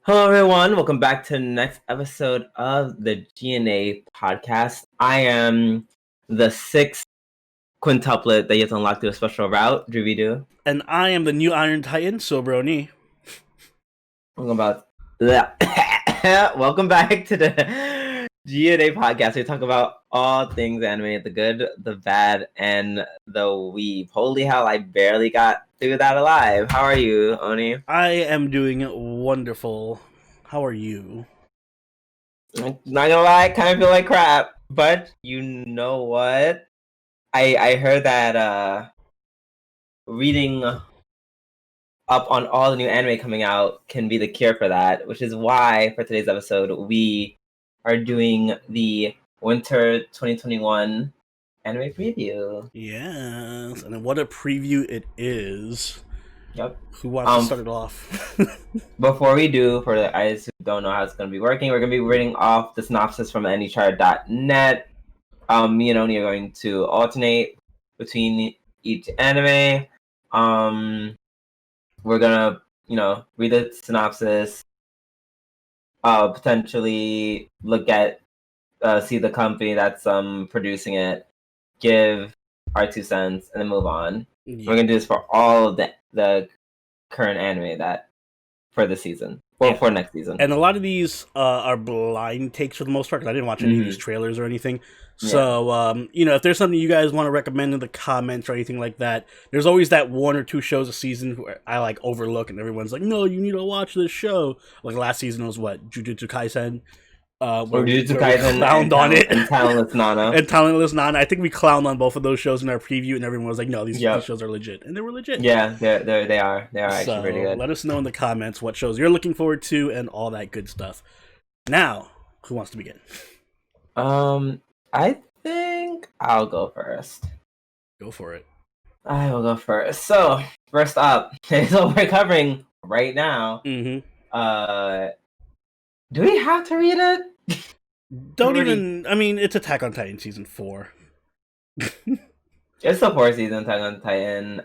Hello, everyone. Welcome back to the next episode of the G&A podcast. I am the sixth quintuplet that you have to unlock through a special route, Druvidu. And I am the new Iron Titan, Sobroni. Welcome back to the G&A podcast. We talk about all things anime, the good, the bad, and the weeb. Holy hell, I barely got through that alive. How are you, Oni? I am doing wonderful. How are you? I'm not gonna lie, I kind of feel like crap, but you know what? I heard that reading up on all the new anime coming out can be the cure for that, which is why for today's episode we are doing the winter 2021 anime preview. Yes, and what a preview it is. Yep. Who wants to start it off? Before we do, for the guys who don't know how it's going to be working, we're going to be reading off the synopsis from anychart.net. Me and Oni are going to alternate between each anime. We're gonna, read the synopsis, potentially look at, see the company that's producing it, give our 2 cents, and then move on. Yeah. We're gonna do this for all of the current anime that for the season. Or for next season. And a lot of these are blind takes for the most part, because I didn't watch any of these trailers or anything. So, if there's something you guys want to recommend in the comments or anything like that, there's always that 1 or 2 shows a season where I overlook and everyone's like, no, you need to watch this show. Like last season was what? Jujutsu Kaisen? Jujutsu Kaisen clowned on it. And Talentless Nana. And Talentless Nana. I think we clowned on both of those shows in our preview, and everyone was like, no, these shows are legit. And they were legit. Yeah, they are. They are actually pretty good. Let us know in the comments what shows you're looking forward to and all that good stuff. Now, who wants to begin? I think I'll go first. Go for it. I will go first. So, first up, so we're covering right now. Mm-hmm. Do we have to read it? Don't even. I mean, it's Attack on Titan season 4. It's the 4th season, Attack on Titan.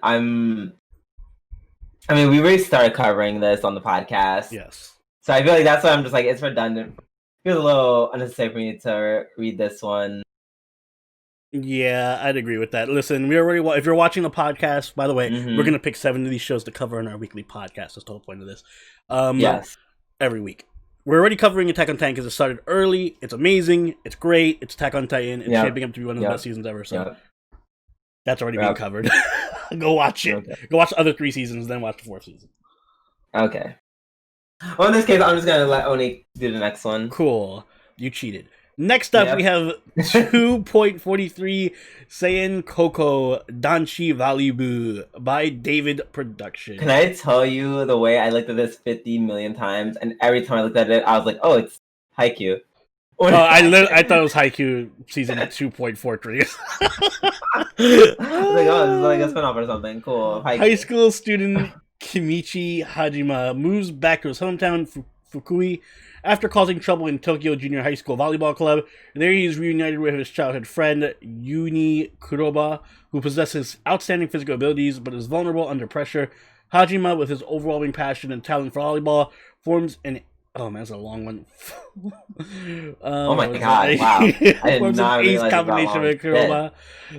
we already started covering this on the podcast. Yes. So I feel like that's why I'm just like, it's redundant. It feels a little unnecessary for me to read this one. Yeah, I'd agree with that. Listen, if you're watching the podcast, by the way, we're going to pick 7 of these shows to cover in our weekly podcast. That's the whole point of this. Yes. Every week. We're already covering Attack on Titan because it started early. It's amazing. It's great. It's Attack on Titan. It's shaping up to be one of the best seasons ever. So that's already being covered. Go watch it. Okay. Go watch the other 3 seasons, then watch the 4th season. Okay. Well, in this case, I'm just going to let Oni do the next one. Cool. You cheated. Next up, we have 2.43 Seiin Koko Danshi Valubu by David Production. Can I tell you the way I looked at this 50 million times, and every time I looked at it, I was like, oh, it's Haikyuu. I thought it was Haikyuu season 2.43. I was like, oh, this is like a spinoff or something. Cool. Haikyuu. High school student Kimichi Hajima moves back to his hometown, Fukui, after causing trouble in Tokyo Junior High School Volleyball Club. There he is reunited with his childhood friend, Yuni Kuroba, who possesses outstanding physical abilities but is vulnerable under pressure. Hajima, with his overwhelming passion and talent for volleyball, forms an... Oh man, that's a long one. Oh my god, wow. I did not realize ace combination with Kuroba.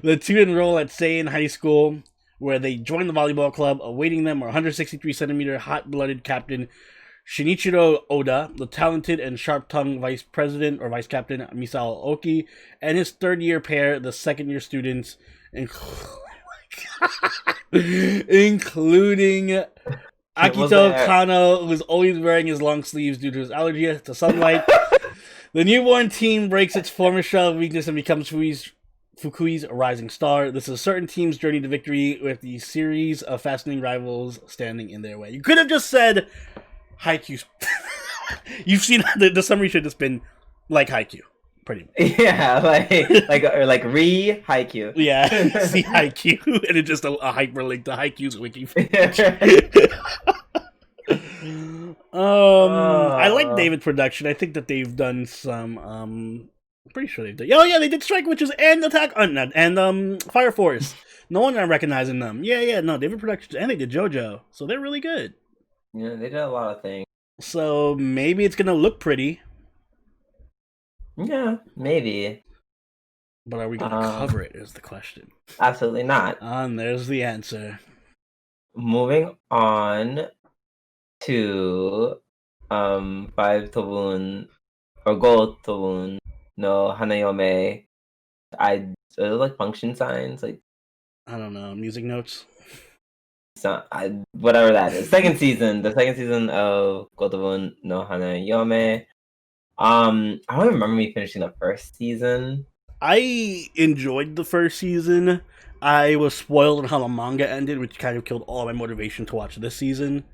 The two enroll at Seiin High School, where they join the volleyball club. Awaiting them are 163cm hot-blooded captain Shinichiro Oda, the talented and sharp-tongued vice president or vice captain Misao Oki, and his third-year pair, the second-year students, including Akito Kano, who is always wearing his long sleeves due to his allergy to sunlight. The newborn team breaks its former shell of weakness and becomes Fukui's rising star. This is a certain team's journey to victory, with the series of fascinating rivals standing in their way. You could have just said Haikyuu. You've seen the summary should have just been like Haikyuu, pretty much. Yeah, like Haikyuu. Yeah, see Haikyuu, and it's just a hyperlink to Haikyuu's wiki. I like David Production. I think that they've done some. I'm pretty sure they did. Oh yeah, they did Strike Witches and Attack and Fire Force. No one I'm recognizing them. Yeah, no, David Productions, and they did JoJo, so they're really good. Yeah, they did a lot of things. So maybe it's gonna look pretty. Yeah, maybe. But are we gonna cover it is the question. Absolutely not. And there's the answer. Moving on to 5 Tobun or Gold Tobun no Hanayome. Are they like function signs? Like, I don't know, music notes. Whatever that is. The second season of Gold Tobun no Hanayome. I don't remember me finishing the first season. I enjoyed the first season. I was spoiled on how the manga ended, which kind of killed all my motivation to watch this season.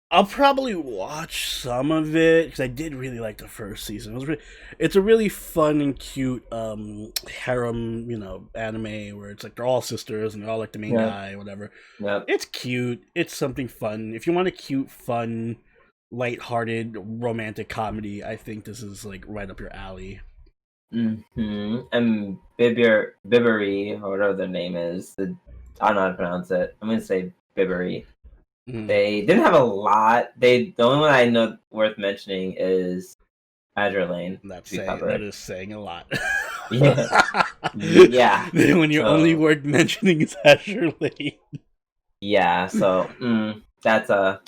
I'll probably watch some of it because I did really like the first season. It's a really fun and cute harem, anime where it's like they're all sisters and they're all like the main guy, or whatever. Yep. It's cute. It's something fun. If you want a cute, fun, light-hearted, romantic comedy, I think this is like right up your alley. And Biberi, or whatever their name is, I don't know how to pronounce it. I'm gonna say Biberi. They didn't have a lot. The only one I know worth mentioning is Azure Lane. That is saying a lot. Yeah. When your only word mentioning is Azure Lane. Yeah, so that's a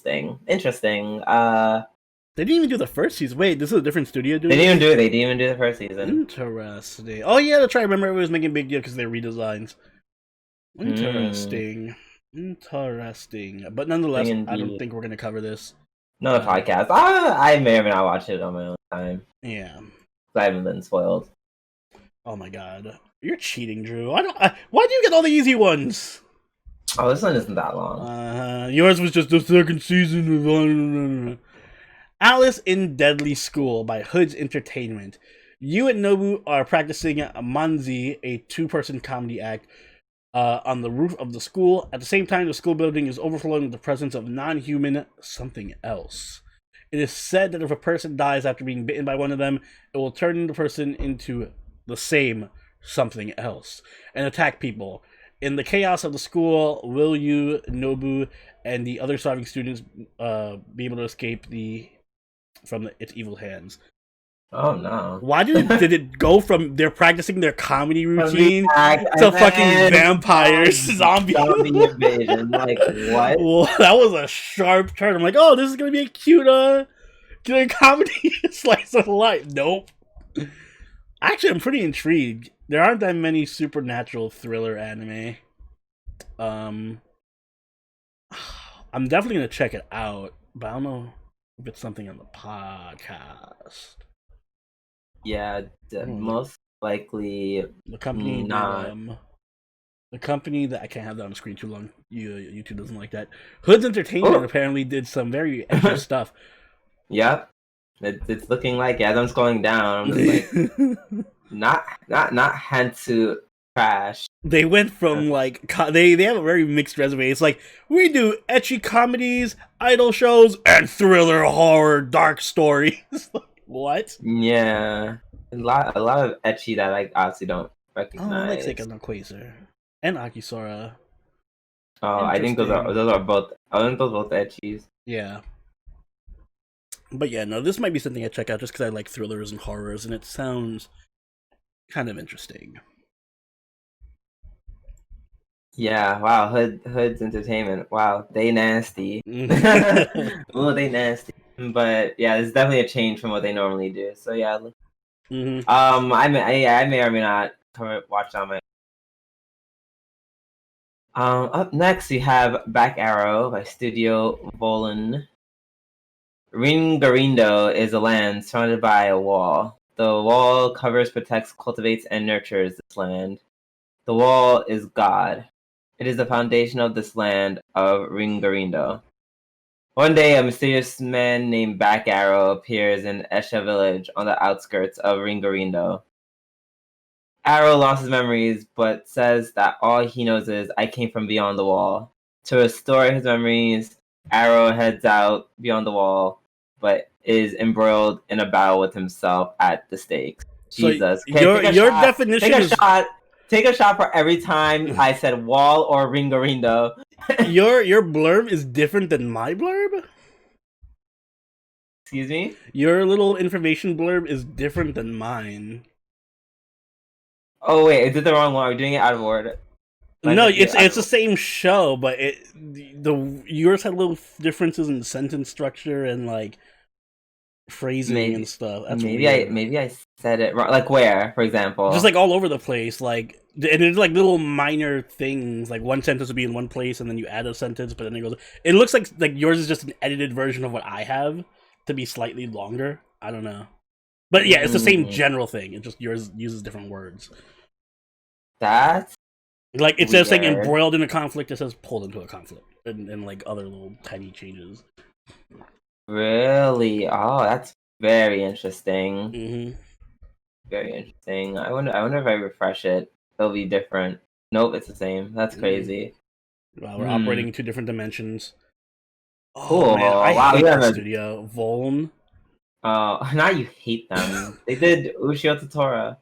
thing. Interesting. They didn't even do the first season. Wait, this is a different studio doing They didn't even do the first season. Interesting. Oh yeah, that's right. I remember it was making a big deal because they redesigns. Interesting. But nonetheless, I don't think we're going to cover this. No podcast. I may or may not watch it on my own time. Yeah. I haven't been spoiled. Oh my god. You're cheating, Drew. Why do you get all the easy ones? Oh, this one isn't that long. Yours was just the second season of Alice in Deadly School by Hood's Entertainment. You and Nobu are practicing Manzi, a two-person comedy act, on the roof of the school. At the same time, the school building is overflowing with the presence of non-human something else. It is said that if a person dies after being bitten by one of them, it will turn the person into the same something else and attack people. In the chaos of the school, will you, Nobu, and the other surviving students be able to escape from its evil hands? Oh no! Why did it go from they're practicing their comedy routine to fucking vampires, zombie invasion? Like what? Well, that was a sharp turn. I'm like, oh, this is gonna be a cute comedy slice of life. Nope. Actually, I'm pretty intrigued. There aren't that many supernatural thriller anime. I'm definitely gonna check it out, but I don't know if it's something on the podcast. Yeah, most likely the company not. The company that I can't have that on the screen too long. YouTube doesn't like that. Hood's Entertainment apparently did some very extra stuff. Yep, it's looking like as I'm scrolling down, I'm just like not Hansu trash. They went from like they have a very mixed resume. It's like we do ecchi comedies, idol shows, and thriller, horror, dark stories. What? Yeah, a lot of ecchi that I obviously don't recognize. Oh, like Seika no Quasar and Akisora. Oh, I think those are both. I think those are both ecchis. Yeah. But yeah, no, this might be something I check out just because I like thrillers and horrors, and it sounds kind of interesting. Yeah, wow, Hood's Entertainment. Wow, they nasty. Oh, they nasty. But yeah, it's definitely a change from what they normally do. So yeah. I may or may not watch on my. Up next we have Back Arrow by Studio Volan. Ringarindo is a land surrounded by a wall. The wall covers, protects, cultivates, and nurtures this land. The wall is God. It is the foundation of this land of Ringarindo. One day, a mysterious man named Back Arrow appears in Esha village on the outskirts of Ringarindo. Arrow lost his memories, but says that all he knows is, I came from beyond the wall. To restore his memories, Arrow heads out beyond the wall, but is embroiled in a battle with himself at the stakes. Jesus. So your definition is... Take a shot for every time I said wall or Ringarindo. Your blurb is different than my blurb? Excuse me? Your little information blurb is different than mine. Oh wait, is it the wrong one? Are we doing it out of order? No, it's the same show, but yours had little differences in sentence structure and like phrasing and stuff. That's weird. Maybe I said it wrong. Like where, for example? Just like all over the place, like, and it's like little minor things. Like one sentence would be in one place, and then you add a sentence, but then it goes. It looks like yours is just an edited version of what I have to be slightly longer. I don't know, but yeah, it's the same general thing. It just yours uses different words. That's like instead of saying embroiled in a conflict, it says pulled into a conflict, and like other little tiny changes. Really? Oh, that's very interesting. Mm-hmm. Very interesting. I wonder if I refresh it, it'll be different. Nope, it's the same. That's crazy. Wow, we're operating in 2 different dimensions. Oh, cool. Man, I hate that studio. Voln. Oh, now you hate them. They did Ushio Totoro.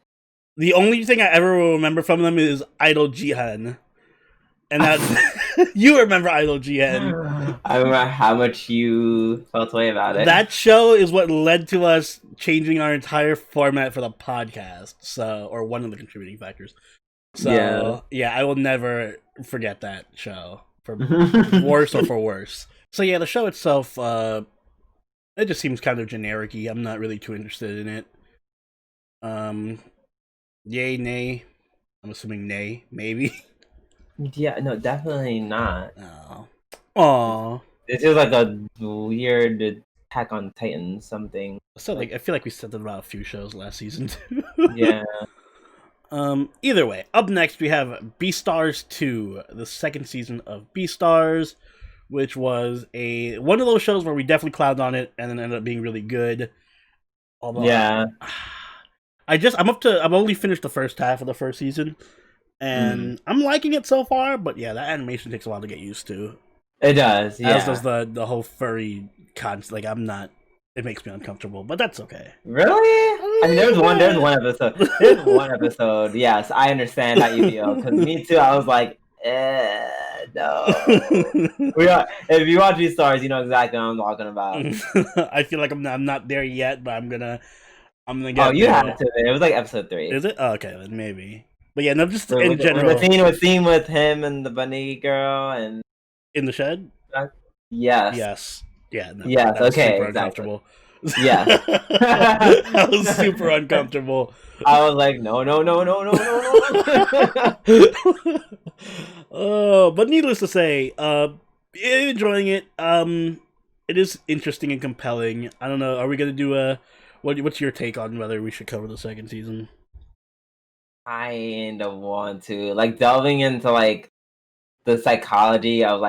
The only thing I ever will remember from them is Idol Jihen. And that you remember Idol Jihen. I remember how much you felt away about it. That show is what led to us changing our entire format for the podcast. So, or one of the contributing factors. So, yeah, I will never forget that show. For worse or for worse. So yeah, the show itself, it just seems kind of generic-y. I'm not really too interested in it. Yay, nay. I'm assuming nay, maybe. Yeah, no, definitely not. Oh. Aww. This is like a weird Attack on Titan something. So like I feel like we said that about a few shows last season too. Yeah. Either way, up next we have Beastars 2, the second season of Beastars, which was one of those shows where we definitely clouded on it and then ended up being really good. Although yeah. I've only finished the first half of the first season, and I'm liking it so far, but yeah, that animation takes a while to get used to. It does, yeah. As does the whole furry like it makes me uncomfortable, but that's okay. Really? I mean, there's one episode. There's one episode. Yes, I understand how you feel. Because me too, I was like, no. If you watch Beastars, you know exactly what I'm talking about. I feel like I'm not there yet, but I'm gonna get. Oh, you had to. It was like episode 3. Is it? Oh, okay, then maybe. But yeah, no, just in general. The scene with him and the bunny girl and in the shed. Yes. Yes. Yeah. No, yes. Okay. Super exactly. Uncomfortable. Yeah. That was super uncomfortable. I was like, no. But needless to say, enjoying it. It is interesting and compelling. I don't know. Are we gonna do what's your take on whether we should cover the second season? I kind of want to delving into the psychology of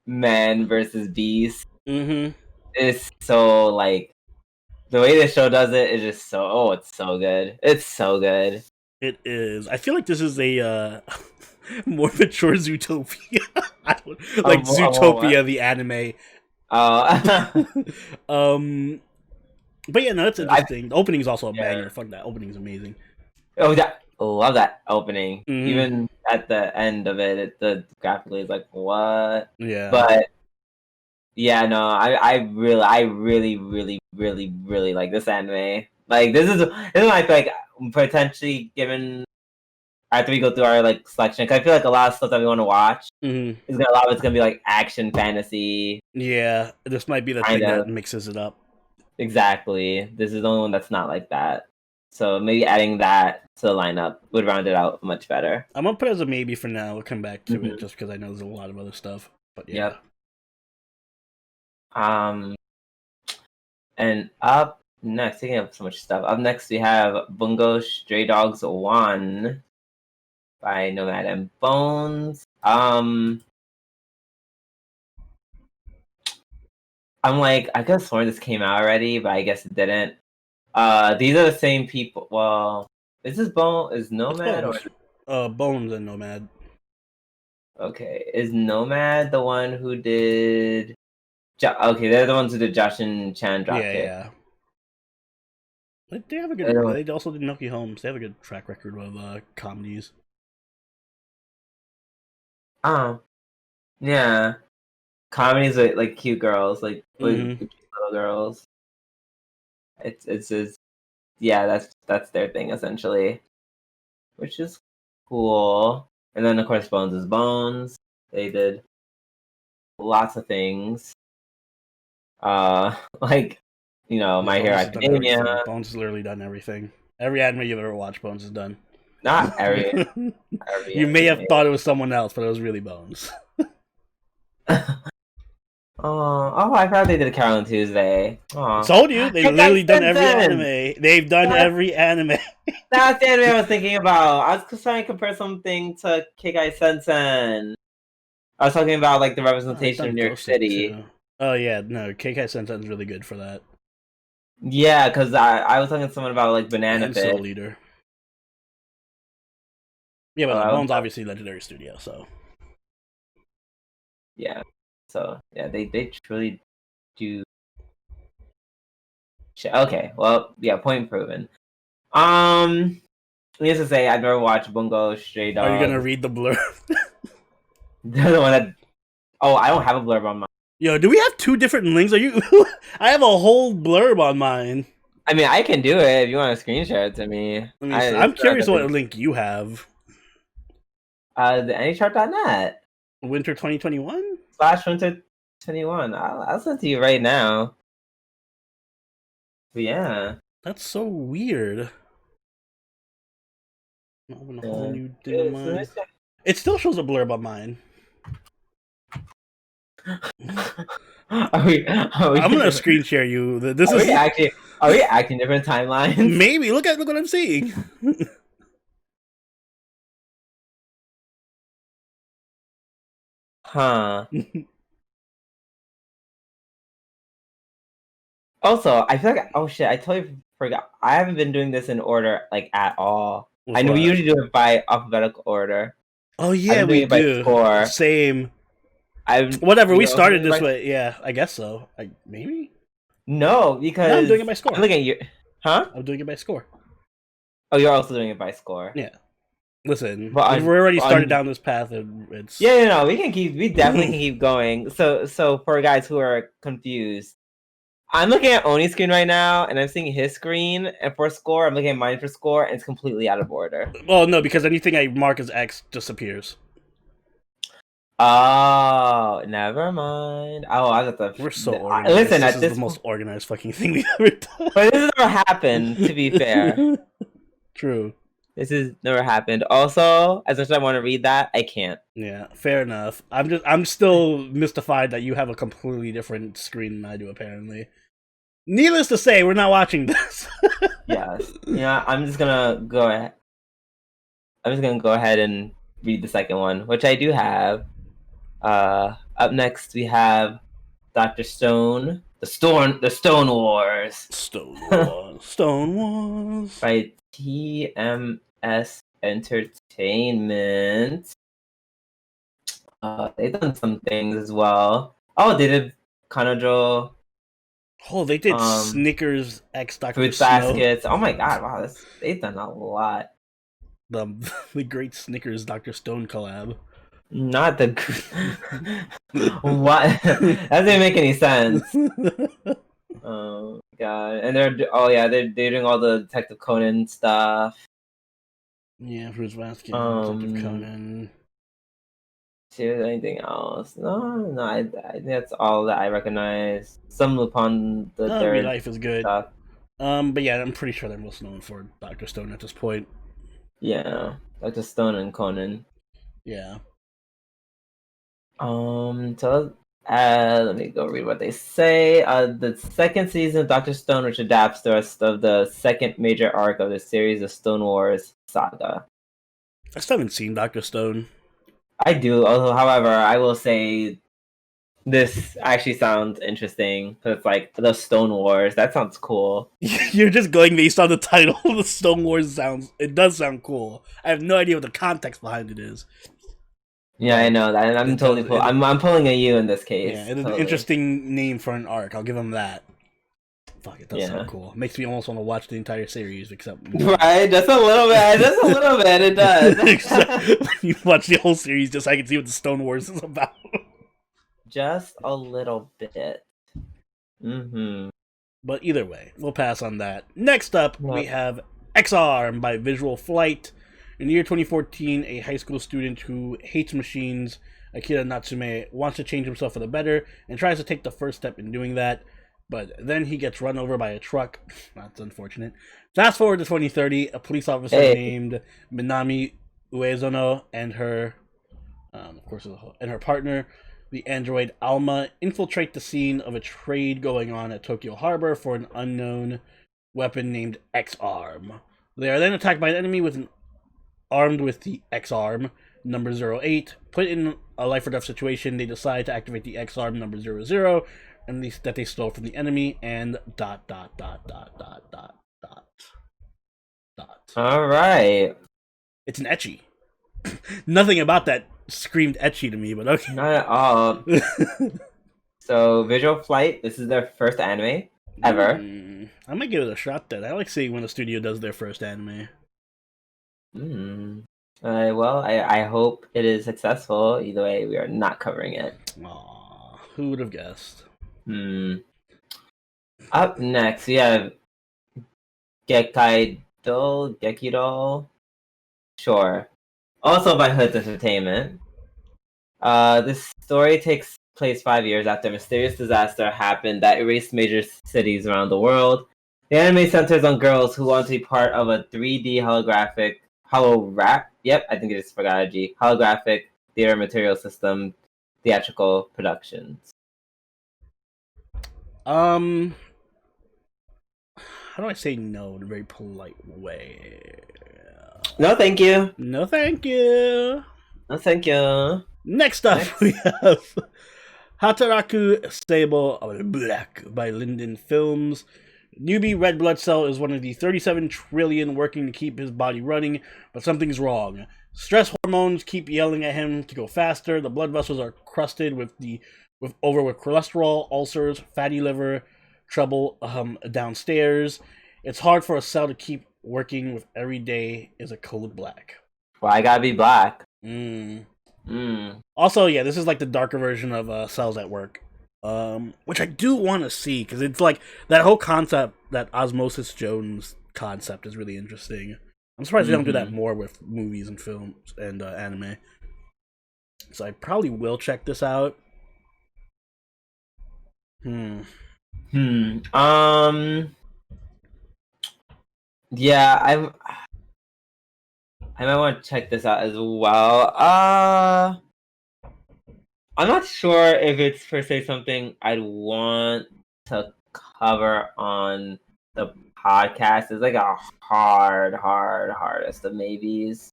men versus beasts. Mm-hmm. It's so the way this show does it is just so it's so good. It's so good. It is. I feel like this is a more mature Zootopia. Zootopia the anime. But yeah, no, it's interesting. The opening is also a banger. Fuck that opening is amazing. Oh, love that opening. Mm-hmm. Even at the end of it, the graphically is like what? Yeah. But yeah, no, I really like this anime. This is potentially given after we go through our selection. Cause I feel like a lot of stuff that we want to watch is a lot of it's gonna be action fantasy. Yeah, this might be the thing that mixes it up. Exactly. This is the only one that's not like that. So maybe adding that to the lineup would round it out much better. I'm gonna put it as a maybe for now. We'll come back to it just because I know there's a lot of other stuff. But yeah. Yep. And up next, taking up so much stuff. Up next, we have Bungo Stray Dogs 1 by Nomad and Bones. I'm I could have sworn this came out already, but I guess it didn't. These are the same people. Well, is this is Nomad or Bones and Nomad? Okay, is Nomad the one who did? Okay, they're the ones who did Josh and Chan Dropkick. Yeah. They have a good. They also did Noki Holmes. They have a good track record of comedies. Yeah, comedies with like cute girls, like Mhm. cute little girls. It's yeah, that's their thing essentially, which is cool. And then of course Bones is Bones. They did lots of things. Like Yeah, My Hero Bones has done Academia. everything. Bones has literally done everything. Every anime you've ever watched, Bones has done. Not every You may have anime. thought it was someone else, but it was really Bones. Oh, I forgot they did Carol Tuesday. I Oh, told you, they've literally done every anime. They've done every anime. That's the anime I was thinking about. I was trying to compare something to Gekkai Sensen. I was talking about like the representation of New York City. Too. Oh yeah, no, Gekkai Senten's really good for that. Yeah, because I was talking to someone about like Banana And Fish. Soul Leader. Yeah, but Bones obviously legendary studio, so. Yeah. So yeah, they truly do. Okay, well, yeah, point proven. Needless to say, I've never watched Bungo Stray Dogs. Are you gonna read the blurb? They're the one that. Oh, I don't have a blurb on mine. Yo, do we have two different links? Are you? I have a whole blurb on mine. I mean, I can do it if you want to screen share it to me. I'm curious what link you have. The anychart.net. Winter 2021 / Winter 21. I'll send it to you right now. But yeah. That's so weird. A whole new thing on mine. It still shows a blurb on mine. I'm gonna screen share you. Are we acting different timelines? Maybe. Look what I'm seeing. Huh. Also, I feel like I totally forgot. I haven't been doing this in order like at all. I know we usually do it by alphabetical order. Oh yeah, we do. By score. Same. Whatever. We started this way. Yeah, I guess so. Maybe. No, because I'm doing it by score. I'm looking at you. Huh? I'm doing it by score. Oh, you're also doing it by score. Yeah. Listen, we've already started down this path, and it's no, we definitely can keep going. So for guys who are confused, I'm looking at Oni's screen right now, and I'm seeing his screen, and for score, I'm looking at mine for score, and it's completely out of order. Well, no, because anything I mark as X disappears. Oh, never mind. Oh, I got the. We're so organized. Listen, this is the most organized fucking thing we've ever done. But this has never happened, to be fair. True. This has never happened. Also, as much as I want to read that, I can't. Yeah, fair enough. I'm still mystified that you have a completely different screen than I do, apparently. Needless to say, we're not watching this. Yes. Yeah, I'm just gonna go ahead. I'm just gonna go ahead and read the second one, which I do have. Up next we have Dr. Stone, the Stone Wars. Stone Wars. By TMS Entertainment. They've done some things as well. Oh, they did Kanojo. Oh, they did Snickers X Dr. Fruit Baskets. Oh my god, wow, they've done a lot. The great Snickers Dr. Stone collab. Not the what? That doesn't make any sense. Oh god, and they're doing all the Detective Conan stuff. Yeah, Fruits Basket, Detective Conan. See if there's anything else. No, I think that's all that I recognize. Some Lupin the Third. Life is good. Stuff. But yeah, I'm pretty sure they're most known for Dr. Stone at this point. Yeah, Dr. Stone and Conan. Yeah. So let me go read what they say. The second season of Dr. Stone, which adapts the rest of the second major arc of the series of Stone Wars Saga. I still haven't seen Dr. Stone. I do, however, I will say this actually sounds interesting because it's like the Stone Wars. That sounds cool. You're just going based on the title. The Stone Wars it does sound cool. I have no idea what the context behind it is. Yeah, I know that. I'm totally cool. I'm pulling a U in this case. Yeah, it's an interesting name for an arc. I'll give him that. Fuck, it does sound cool. Makes me almost want to watch the entire series, except right, just a little bit. Just a little bit. It does. You watch the whole series just so I can see what the Stone Wars is about. Just a little bit. But either way, we'll pass on that. Next up, we have X-Arm by Visual Flight. In the year 2014, a high school student who hates machines, Akira Natsume, wants to change himself for the better and tries to take the first step in doing that. But then he gets run over by a truck. That's unfortunate. Fast forward to 2030, a police officer named Minami Uezono and her, and her partner, the android Alma, infiltrate the scene of a trade going on at Tokyo Harbor for an unknown weapon named X-Arm. They are then attacked by an enemy armed with the X-Arm, number 08. Put in a life-or-death situation, they decide to activate the X-Arm, number 00, and that they stole from the enemy, and ... Alright. It's an ecchi. Nothing about that screamed ecchi to me, but okay. Not at all. So, Visual Flight, this is their first anime ever. I might give it a shot then. I like seeing when a studio does their first anime. Well, I hope it is successful. Either way, we are not covering it. Aww, who would have guessed? Up next, we have Gekkido. Sure. Also by Hood Entertainment. This story takes place 5 years after a mysterious disaster happened that erased major cities around the world. The anime centers on girls who want to be part of a 3D holographic holographic theater material system theatrical productions. How do I say no in a very polite way? No, thank you. No, thank you. No, thank you. Next up, we have Hataraku Stable Black by Linden Films. Newbie Red Blood Cell is one of the 37 trillion working to keep his body running, but something's wrong. Stress hormones keep yelling at him to go faster. The blood vessels are crusted with cholesterol, ulcers, fatty liver, trouble downstairs. It's hard for a cell to keep working with every day is a code black. Well, I gotta be black. Also, yeah, this is like the darker version of Cells at Work. Which I do want to see, because it's like that whole concept, that Osmosis Jones concept is really interesting. I'm surprised they don't do that more with movies and films and anime. So I probably will check this out. Yeah, I might want to check this out as well. I'm not sure if it's per se something I'd want to cover on the podcast. It's like a hardest of maybes.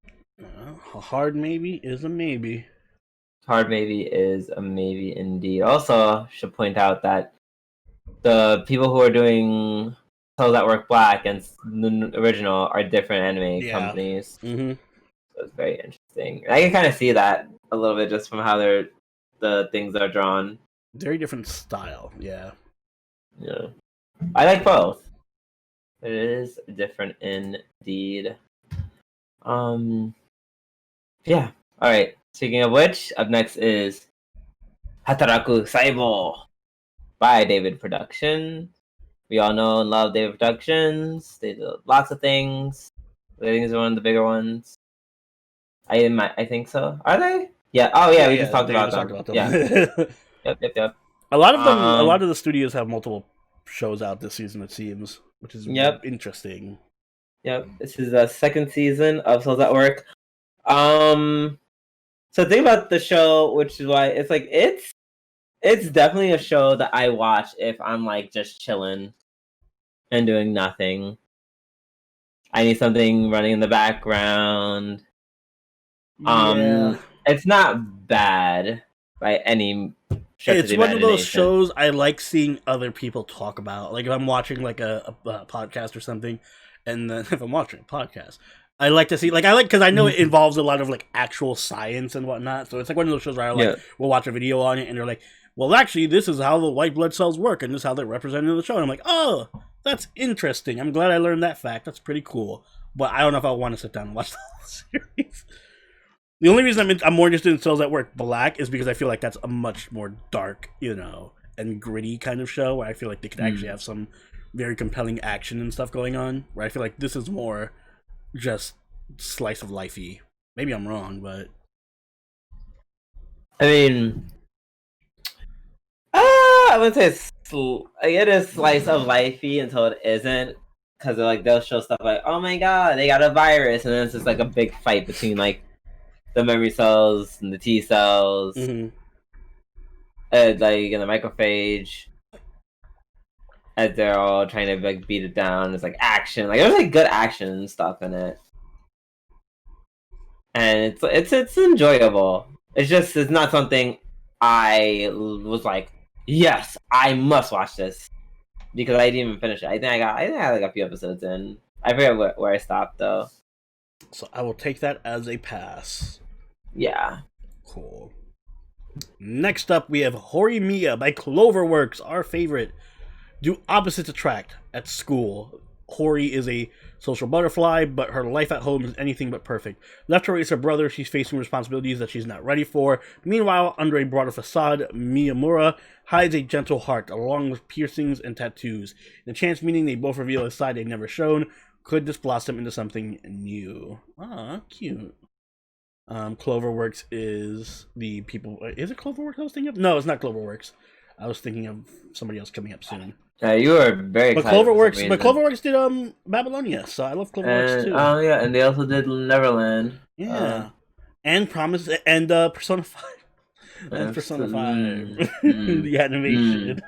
A hard maybe is a maybe. Hard maybe is a maybe indeed. Also, should point out that the people who are doing Cells at Work Black and the original are different anime companies. So it's very interesting. I can kind of see that a little bit just from how the things are drawn. Very different style, yeah. Yeah. I like both. It is different indeed. Yeah. Alright. Speaking of which, up next is Hataraku Stable by David Productions. We all know and love David Productions. They do lots of things. I think it's one of the bigger ones. I think so. Are they? Yeah. Oh, yeah. We just talked about them. Yeah. Yep. A lot of them. A lot of the studios have multiple shows out this season. It seems, which is interesting. Yep. This is the second season of Cells at Work. So think about the show, which is why it's like it's definitely a show that I watch if I'm like just chilling and doing nothing. I need something running in the background. It's not bad by any stretch of the imagination. It's one of those shows I like seeing other people talk about. Like if I'm watching like a podcast or something, and then if I'm watching a podcast, I like to see because I know it involves a lot of like actual science and whatnot. So it's like one of those shows where we'll watch a video on it and they're like, well, actually, this is how the white blood cells work, and this is how they're represented in the show. And I'm like, oh, that's interesting. I'm glad I learned that fact. That's pretty cool. But I don't know if I want to sit down and watch the whole series. The only reason I'm more interested in Cells at Work Black is because I feel like that's a much more dark, and gritty kind of show where I feel like they could actually have some very compelling action and stuff going on. Where I feel like this is more just slice of lifey. Maybe I'm wrong, but I mean, I wouldn't say it is slice of lifey until it isn't, because they'll show stuff like, oh my god, they got a virus, and then it's just like a big fight between like the memory cells and the T cells, and like in the macrophage, as they're all trying to like beat it down. It's like action, like there's like good action and stuff in it, and it's enjoyable. It's not something I was like, yes, I must watch this, because I didn't even finish it. I think I had like a few episodes in. I forget where I stopped though. So I will take that as a pass. Yeah. Cool. Next up, we have Horimiya by Cloverworks, our favorite. Do opposites attract at school? Hori is a social butterfly, but her life at home is anything but perfect. Left to raise her brother, she's facing responsibilities that she's not ready for. Meanwhile, under a broader facade, Miyamura hides a gentle heart, along with piercings and tattoos. In a chance meeting, they both reveal a side they've never shown. Could this blossom into something new? Ah, cute. Cloverworks is the people... Is it Cloverworks I was thinking of? No, it's not Cloverworks. I was thinking of somebody else coming up soon. You were very excited. Cloverworks did Babylonia, so I love Cloverworks too. Oh yeah, and they also did Neverland. Yeah, and Promise and Persona 5. And Persona 5, the animation.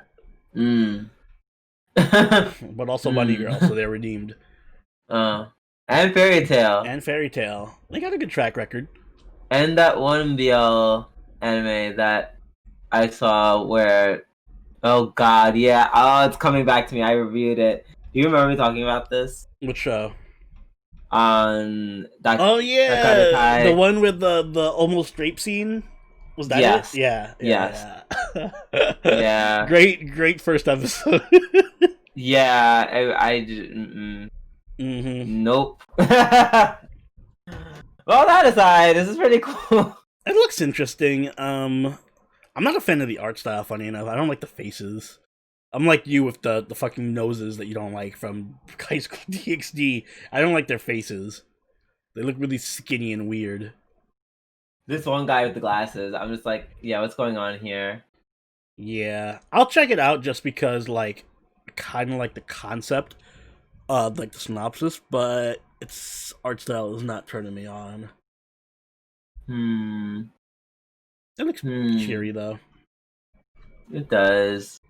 But also Bunny Girl, so they're redeemed. And Fairy Tail. They got a good track record. And that one BL anime that I saw where, oh god, yeah, it's coming back to me. I reviewed it. Do you remember me talking about this? Which show? On the one with the almost rape scene. Was that it? Yeah. Yes. Yeah. Great first episode. Yeah, I didn't. Nope. Well, that aside, this is pretty cool. It looks interesting. I'm not a fan of the art style, funny enough. I don't like the faces. I'm like you with the fucking noses that you don't like from High School DxD. I don't like their faces. They look really skinny and weird. This one guy with the glasses, I'm just like, yeah, what's going on here? Yeah, I'll check it out just because, like, kind of like the concept, like the synopsis, but its art style is not turning me on. It looks cheery, though. It does.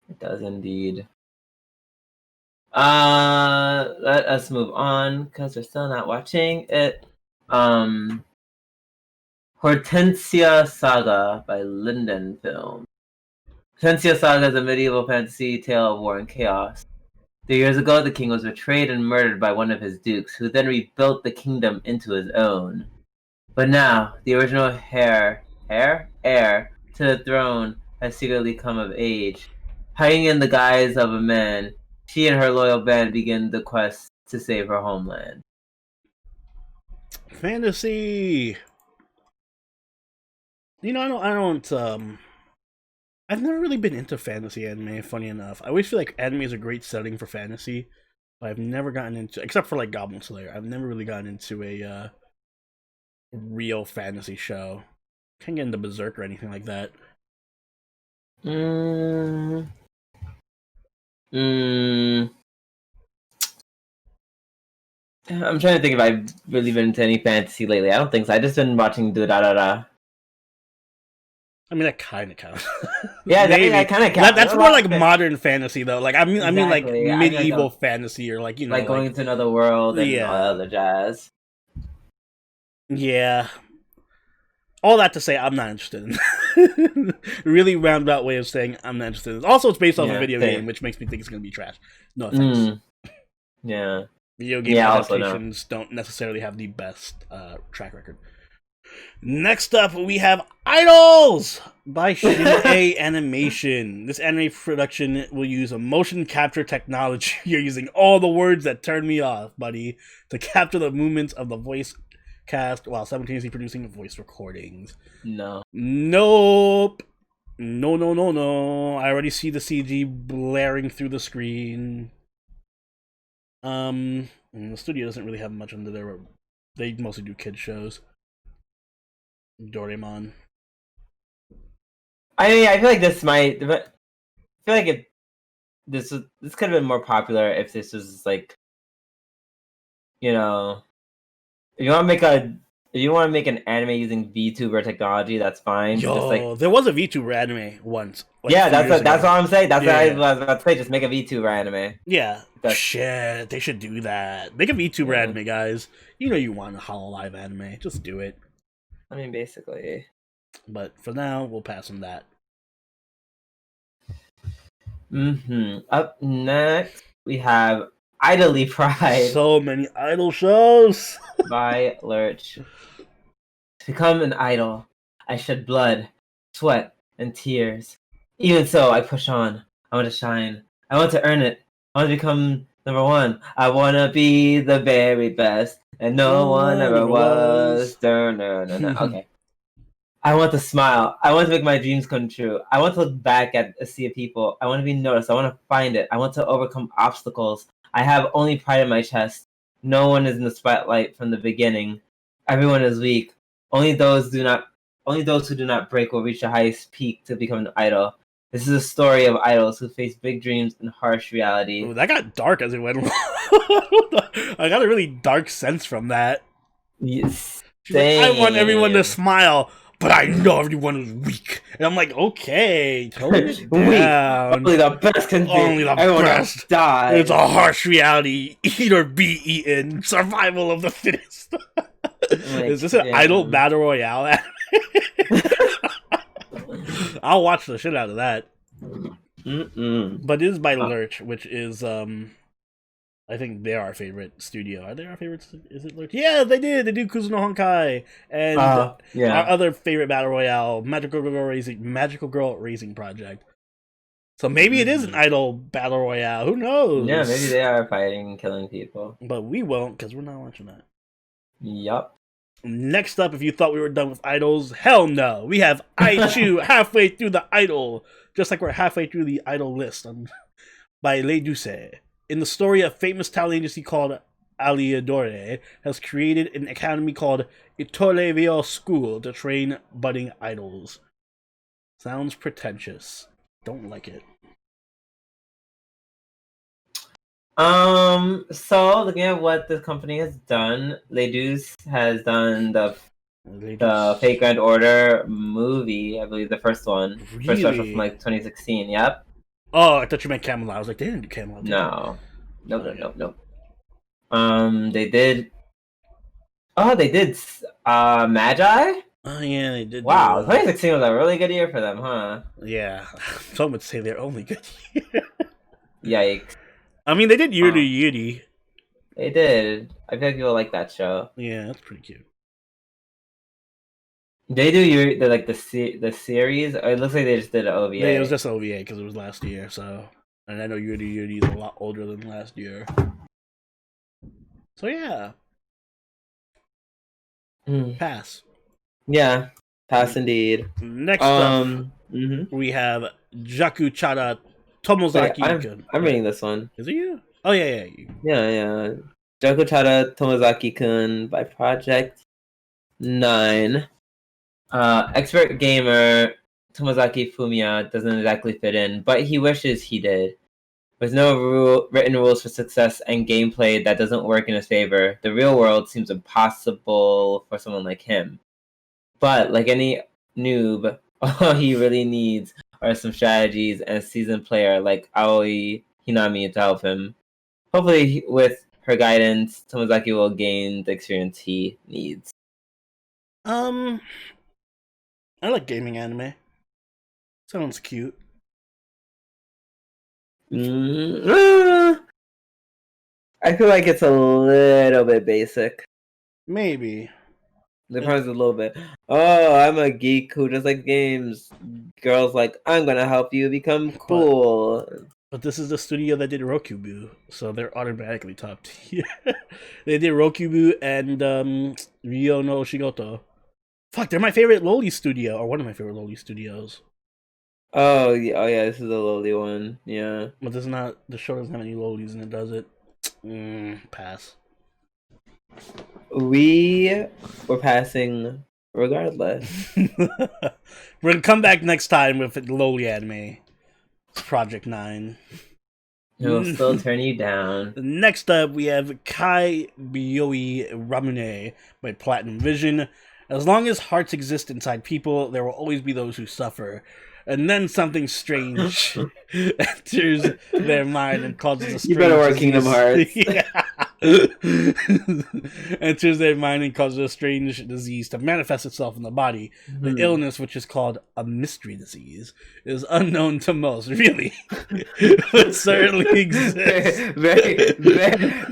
It does indeed. Let us move on, because we're still not watching it. Hortensia Saga by Linden Film. Hortensia Saga is a medieval fantasy tale of war and chaos. 3 years ago, the king was betrayed and murdered by one of his dukes, who then rebuilt the kingdom into his own. But now, the original heir to the throne has secretly come of age. Hiding in the guise of a man, she and her loyal band begin the quest to save her homeland. Fantasy! You know, I've never really been into fantasy anime, funny enough. I always feel like anime is a great setting for fantasy, but I've never gotten into, except for like Goblin Slayer, I've never really gotten into a real fantasy show. Can't get into Berserk or anything like that. I'm trying to think if I've really been into any fantasy lately. I don't think so. I've just been watching Da-Da-Da-Da. I mean, that kind of counts. Yeah, that kind of counts. That's more like modern fantasy, though. Like, I mean, like medieval fantasy, or like, you know, like going into another world and all that other jazz. Yeah. All that to say, I'm not interested in. Really roundabout way of saying I'm not interested in. Also, it's based off a video game, which makes me think it's going to be trash. No offense. Yeah. Video game adaptations don't necessarily have the best track record. Next up, we have Idols by Shin Animation. This anime production will use a motion capture technology. You're using all the words that turn me off, buddy, to capture the movements of the voice cast while simultaneously producing voice recordings. No. Nope. No. I already see the CG blaring through the screen. The studio doesn't really have much under their. They mostly do kids shows. Doraemon. I mean, I feel like this might. I feel like this could have been more popular if this was like, you know, if you want to make an anime using VTuber technology, that's fine. Yo, just like there was a VTuber anime once. Like that's what I'm saying. That's what I was about to say. Just make a VTuber anime. Yeah. Shit, they should do that. Make a VTuber anime, guys. You know you want a Hololive anime. Just do it. I mean, basically. But for now, we'll pass on that. Up next, we have Idly Pride. So many idol shows. By Lurch. To become an idol, I shed blood, sweat, and tears. Even so, I push on. I want to shine. I want to earn it. I want to become number one. I want to be the very best. And no one ever was. No. Okay. I want to smile. I want to make my dreams come true. I want to look back at a sea of people. I want to be noticed. I want to find it. I want to overcome obstacles. I have only pride in my chest. No one is in the spotlight from the beginning. Everyone is weak. Only those who do not break will reach the highest peak to become an idol. This is a story of idols who face big dreams and harsh reality. Ooh, that got dark as it went along. I got a really dark sense from that. Yes. Like, I want everyone to smile, but I know everyone is weak. And I'm like, okay, tone it down. Only the best can be. Only the Everyone best. Die. It's a harsh reality. Eat or be eaten. Survival of the fittest. Is this an idol battle royale? I'll watch the shit out of that. But it is by Lurch, which is I think they're our favorite studio. Are they our favorites? Is it Lurch? Yeah, they did. They do Kuzu no Honkai and our other favorite battle royale, Magical Girl Raising Project. So maybe it is an idol battle royale. Who knows? Yeah, maybe they are fighting and killing people. But we won't because we're not watching that. Yup. Next up, if you thought we were done with idols, hell no. We have Aichu halfway through the idol, just like we're halfway through the idol list by Le Douce. In the story, a famous talent agency called Aliadore has created an academy called Itorevio School to train budding idols. Sounds pretentious. Don't like it. So looking at what this company has done, Le Douce has done the Fate Grand Order movie, I believe the first one. Really? First special from like 2016, yep. Oh, I thought you meant Camelot. I was like, they didn't do Camelot. No. Nope. They did Magi? Oh yeah, they did. Wow, 2016 was a really good year for them, huh? Yeah. Some would say they're only good year. Yikes. I mean, they did Yuri Yuri. They did. I feel like people like that show. Yeah, that's pretty cute. They do the series. Or it looks like they just did an OVA. Yeah, it was just OVA because it was last year. So, and I know Yuri Yuri is a lot older than last year. So yeah, pass. Yeah, pass indeed. Next up, we have Jaku Chara Tomoezaki. Wait, I'm reading this one. Is it you? Oh yeah. Yeah. Jaku Chara Tomoezaki-kun by Project 9. Expert gamer Tomoezaki Fumiya doesn't exactly fit in, but he wishes he did. With no written rules for success and gameplay that doesn't work in his favor, the real world seems impossible for someone like him. But like any noob, all he really needs are some strategies and a seasoned player like Aoi Hinami to help him. Hopefully, with her guidance, Tomoezaki will gain the experience he needs. I like gaming anime. Sounds cute. I feel like it's a little bit basic. Maybe. Depends a little bit. Oh, I'm a geek who just likes games. Girls like, I'm gonna help you become cool. But this is the studio that did Rokubu, so they're automatically top tier. They did Rokubu and Ryo no Shigoto. Fuck, they're my favorite loli studio, or one of my favorite loli studios. Oh yeah, this is a loli one. Yeah, but this is not. The show doesn't have any lolis in it, does it? Pass. We were passing regardless. We're gonna come back next time with loli anime. Project 9. It'll still turn you down. Next up, we have Kai Bioi Ramune by Platinum Vision. As long as hearts exist inside people, there will always be those who suffer. And then something strange enters their mind and causes a strange You better work Kingdom Hearts. Enters their mind and causes a strange disease to manifest itself in the body. The illness, which is called a mystery disease, is unknown to most. Really, it certainly exists. Very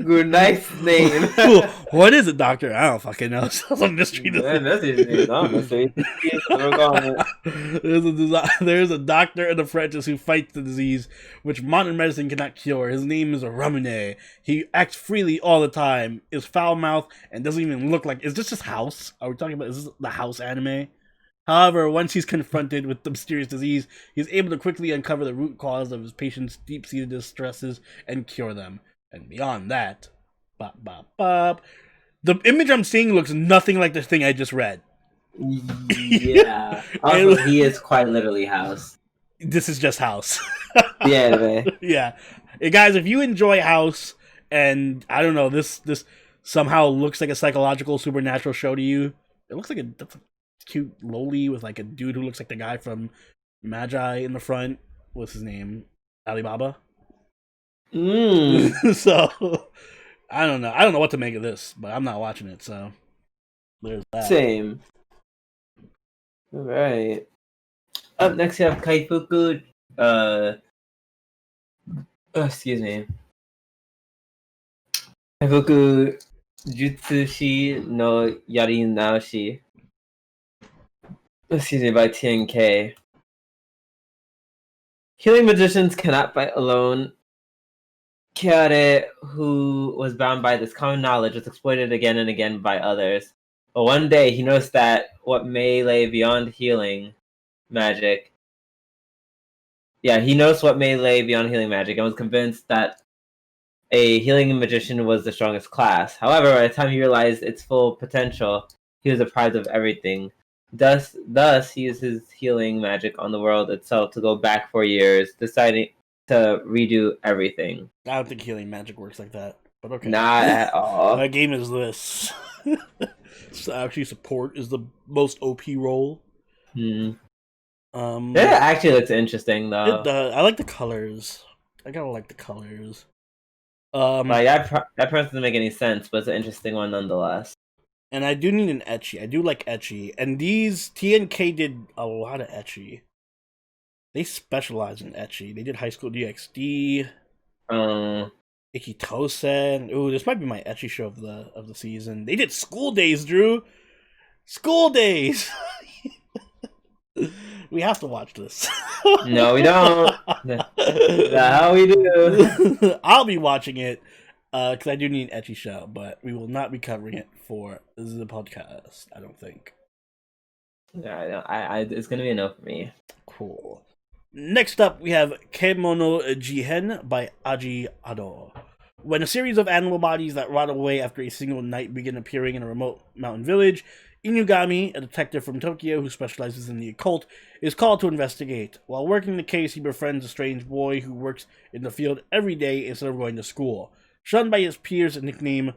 good, nice name. What is it, Doctor? I don't fucking know. It's a mystery disease. There's a doctor and apprentice who fights the disease, which modern medicine cannot cure. His name is Ramune. He acts freely all the time, is foul-mouthed, and doesn't even look like... Is this his house? Are we talking about... Is this the house anime? However, once he's confronted with the mysterious disease, he's able to quickly uncover the root cause of his patient's deep-seated distresses and cure them. And beyond that... The image I'm seeing looks nothing like the thing I just read. Yeah. Also, he is quite literally House. This is just House. Yeah, man. Yeah. Hey, guys, if you enjoy House... And I don't know, this somehow looks like a psychological supernatural show to you. It looks like a cute loli with like a dude who looks like the guy from Magi in the front. What's his name? Alibaba. So I don't know. I don't know what to make of this, but I'm not watching it. So there's that. Same. All right. Up next, we have Kaifuku. Excuse me. Kaifuku Jutsushi no Yari Naoshi. Excuse me, by TNK. Healing magicians cannot fight alone. Keare, who was bound by this common knowledge, was exploited again and again by others. But one day he noticed that what may lay beyond healing magic. Yeah, he noticed what may lay beyond healing magic and was convinced that a healing magician was the strongest class. However, by the time he realized its full potential, he was deprived of everything. Thus, he used his healing magic on the world itself to go back 4 years, deciding to redo everything. I don't think healing magic works like that, but okay. Not at all. My game is this. So actually, support is the most OP role. It actually looks interesting, though. It does. I like the colors. I gotta like the colors. Like that part doesn't make any sense, but it's an interesting one nonetheless. And I do need an ecchi. I do like ecchi, and these TNK did a lot of ecchi. They specialize in ecchi. They did High School DxD, Ikitosen. Ooh, this might be my ecchi show of the season. They did School Days, Drew. School Days. We have to watch this. No, we don't. That's how we do. I'll be watching it because I do need an ecchi show, but we will not be covering it for the podcast. I don't think. Yeah, it's gonna be enough for me. Cool. Next up, we have Kemono Jihen by Aji Ado. When a series of animal bodies that rot away after a single night begin appearing in a remote mountain village, Inugami, a detective from Tokyo who specializes in the occult, is called to investigate. While working the case, he befriends a strange boy who works in the field every day instead of going to school. Shunned by his peers and nicknamed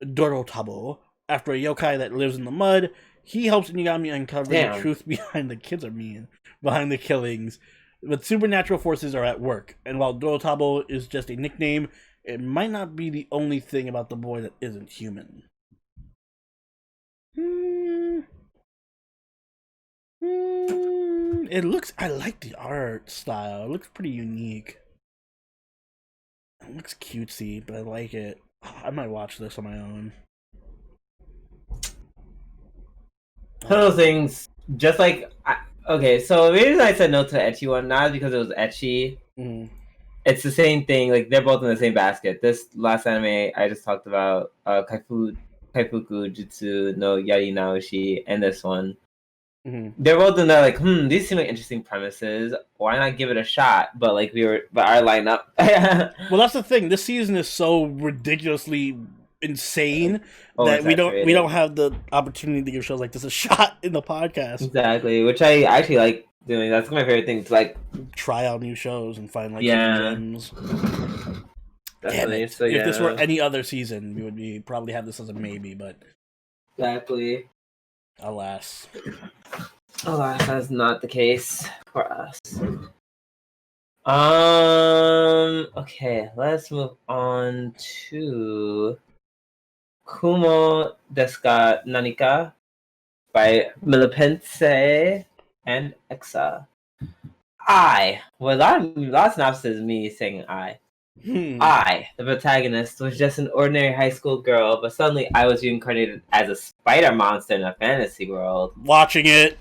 Dorotabo, after a yokai that lives in the mud, he helps Inugami uncover the truth behind behind the killings. But supernatural forces are at work, and while Dorotabo is just a nickname, it might not be the only thing about the boy that isn't human. I like the art style. It looks pretty unique. It looks cutesy, but I like it. I might watch this on my own. One of those things, just like... Okay, so the reason I said no to the ecchi one, not because it was ecchi, it's the same thing. Like they're both in the same basket. This last anime I just talked about, Kaifuku Jutsu no Yari Naoshi, and this one. Mm-hmm. They're both in there like, these seem like interesting premises. Why not give it a shot? But like our lineup. Well, that's the thing. This season is so ridiculously insane that we don't have the opportunity to give shows like this a shot in the podcast. Exactly, which I actually like doing. That's my favorite thing to like try out new shows and find like gems. Definitely. Damn it. So, if this were any other season, we would probably have this as a maybe, but exactly. Alas, that's not the case for us. Okay, let's move on to Kumo Nanika by Milipense and Exa. Well, that synopsis is me saying I. I, the protagonist, was just an ordinary high school girl, but suddenly I was reincarnated as a spider monster in a fantasy world. Watching it.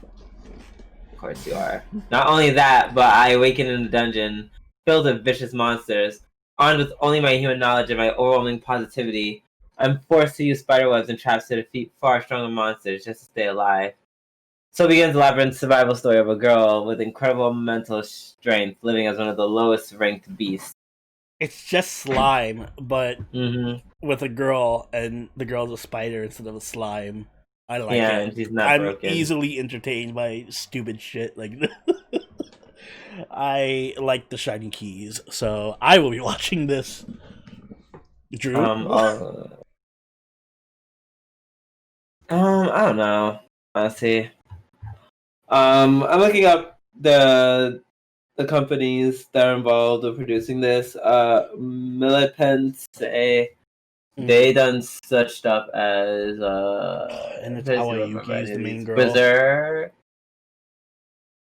Of course you are. Not only that, but I awakened in a dungeon filled with vicious monsters. Armed with only my human knowledge and my overwhelming positivity, I'm forced to use spiderwebs and traps to defeat far stronger monsters just to stay alive. So begins the labyrinth survival story of a girl with incredible mental strength living as one of the lowest ranked beasts. It's just slime, but with a girl, and the girl's a spider instead of a slime. I like it. And she's not broken. I'm easily entertained by stupid shit like this. I like the shiny keys, so I will be watching this. Drew? I don't know. Honestly, I'm looking up the companies that are involved with producing this. Milipense, they done such stuff as and it's Awayuki is the main girl. Berserk.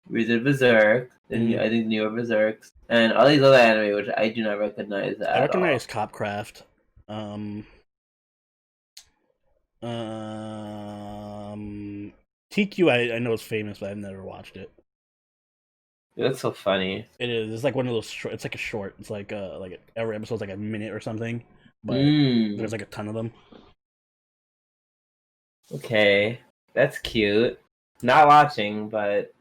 We did Berserk, and I think newer Berserks, and all these other anime which I do not recognize at all. I recognize Copcraft. TQ I know is famous, but I've never watched it. That's so funny. It is. It's like one of those. It's like a short. It's like every episode's like a minute or something, but there's like a ton of them. Okay, that's cute. Not watching, but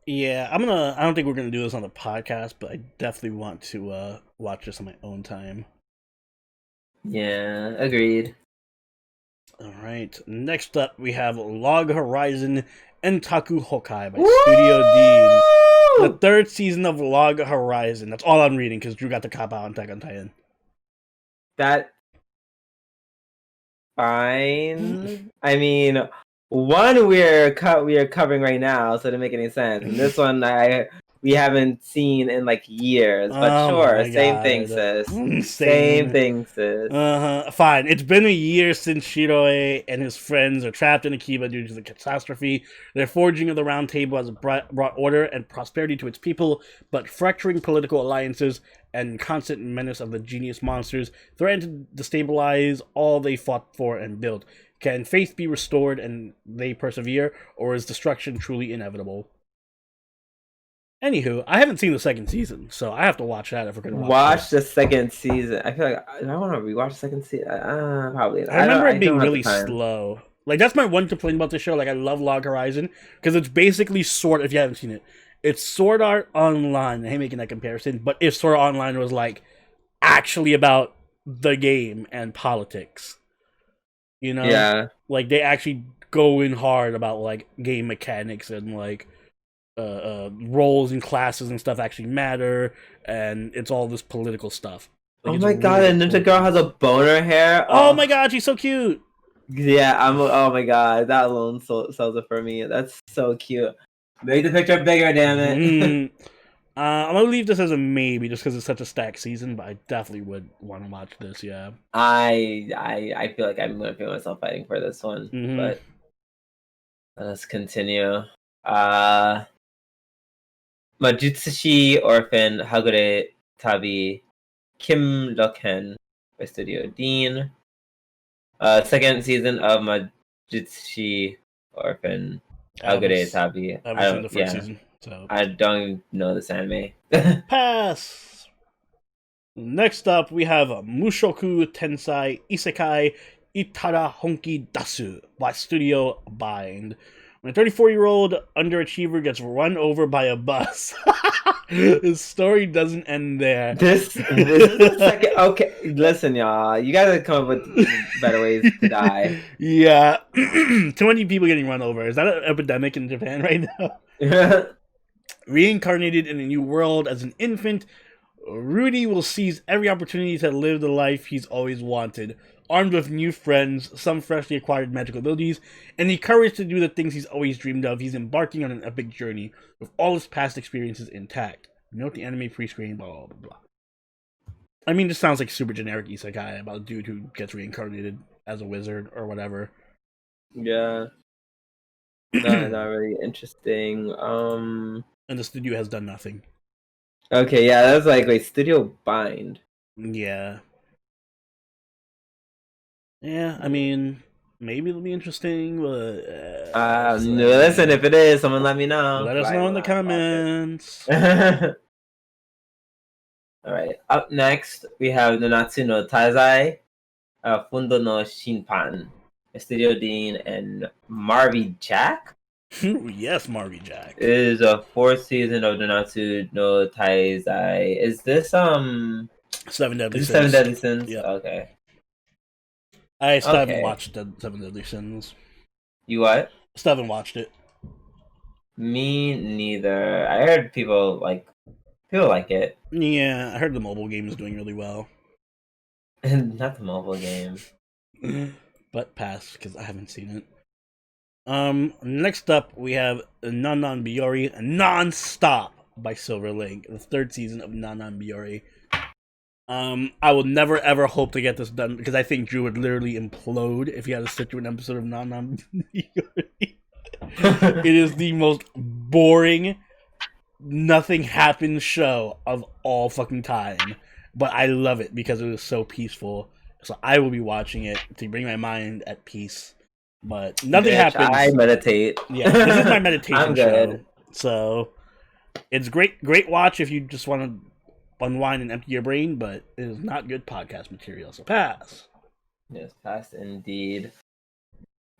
yeah, I don't think we're gonna do this on the podcast, but I definitely want to watch this on my own time. Yeah, agreed. All right. Next up, we have Log Horizon Entaku Hokai by Studio Dean. The third season of Log Horizon. That's all I'm reading because Drew got the cop out on Attack on Titan. That fine. I mean, one we are covering right now, so it doesn't make any sense. And this one we haven't seen in like years. But sure, same thing, sis. Same thing, sis. Fine. It's been a year since Shiroe and his friends are trapped in Akiba due to the catastrophe. Their forging of the Round Table has brought order and prosperity to its people, but fracturing political alliances and constant menace of the genius monsters threaten to destabilize all they fought for and built. Can faith be restored and they persevere, or is destruction truly inevitable? Anywho, I haven't seen the second season, so I have to watch that if we're going to watch the second season. I feel like I want to rewatch the second season. Probably. I remember it being really slow. Like, that's my one complaint about the show. Like, I love Log Horizon because it's basically if you haven't seen it, it's Sword Art Online. I hate making that comparison, but if Sword Art Online was like actually about the game and politics, you know? Yeah. Like, they actually go in hard about like game mechanics and like roles and classes and stuff actually matter, and it's all this political stuff. Like, oh my god, and Ninja Girl has a boner hair. Oh my god, she's so cute. Yeah, oh my god, that alone sells it for me. That's so cute. Make the picture bigger, damn it. I'm gonna leave this as a maybe just because it's such a stacked season, but I definitely would want to watch this. Yeah, I feel like I'm gonna feel myself fighting for this one, but let's continue. Majutsushi Orphan Hagure Tabi Kim Loken by Studio Dean. Second season of Majutsushi Orphan Hagure Tabi. I haven't seen the first season, so I don't even know this anime. Pass. Next up, we have Mushoku Tensai Isekai Itara Honki Dasu by Studio Bind. When a 34-year-old underachiever gets run over by a bus, his story doesn't end there. This is the second. Okay, listen, y'all. You gotta come up with better ways to die. Yeah. Too many people getting run over. Is that an epidemic in Japan right now? Reincarnated in a new world as an infant, Rudy will seize every opportunity to live the life he's always wanted. Armed with new friends, some freshly acquired magical abilities, and the courage to do the things he's always dreamed of, he's embarking on an epic journey with all his past experiences intact. Note the anime pre-screen, blah, blah, blah. I mean, this sounds like super generic isekai about a dude who gets reincarnated as a wizard or whatever. Yeah. No, not really interesting. And the studio has done nothing. Okay, yeah, that's like, wait, Studio Bind. Yeah. Yeah, I mean, maybe it'll be interesting, but... listen, if it is, someone let me know. Let us know in the comments. Alright, up next, we have Nanatsu no Taizai, Fundo no Shinpan, Studio Dean, and Marvy Jack? Yes, Marvy Jack. It is a 4th season of Nanatsu no Taizai. Is this, Seven Deadly Sins. Seven Deadly Sins? Yep. Okay. I still haven't watched Seven Deadly Sins. You what? Still haven't watched it. Me neither. I heard people like it. Yeah, I heard the mobile game is doing really well. Not the mobile game. But pass, because I haven't seen it. Next up, we have NonNonBiore Non-Stop by Silver Link, the 3rd season of NonNonBiore. I will never ever hope to get this done because I think Drew would literally implode if he had to sit through an episode of NonNonBiore. It is the most boring, nothing happens show of all fucking time. But I love it because it is so peaceful. So I will be watching it to bring my mind at peace. But nothing happens. I meditate. Yeah, this is my meditation I'm good. show. So it's great watch if you just want to unwind and empty your brain, but it is not good podcast material, so pass. Yes, pass indeed.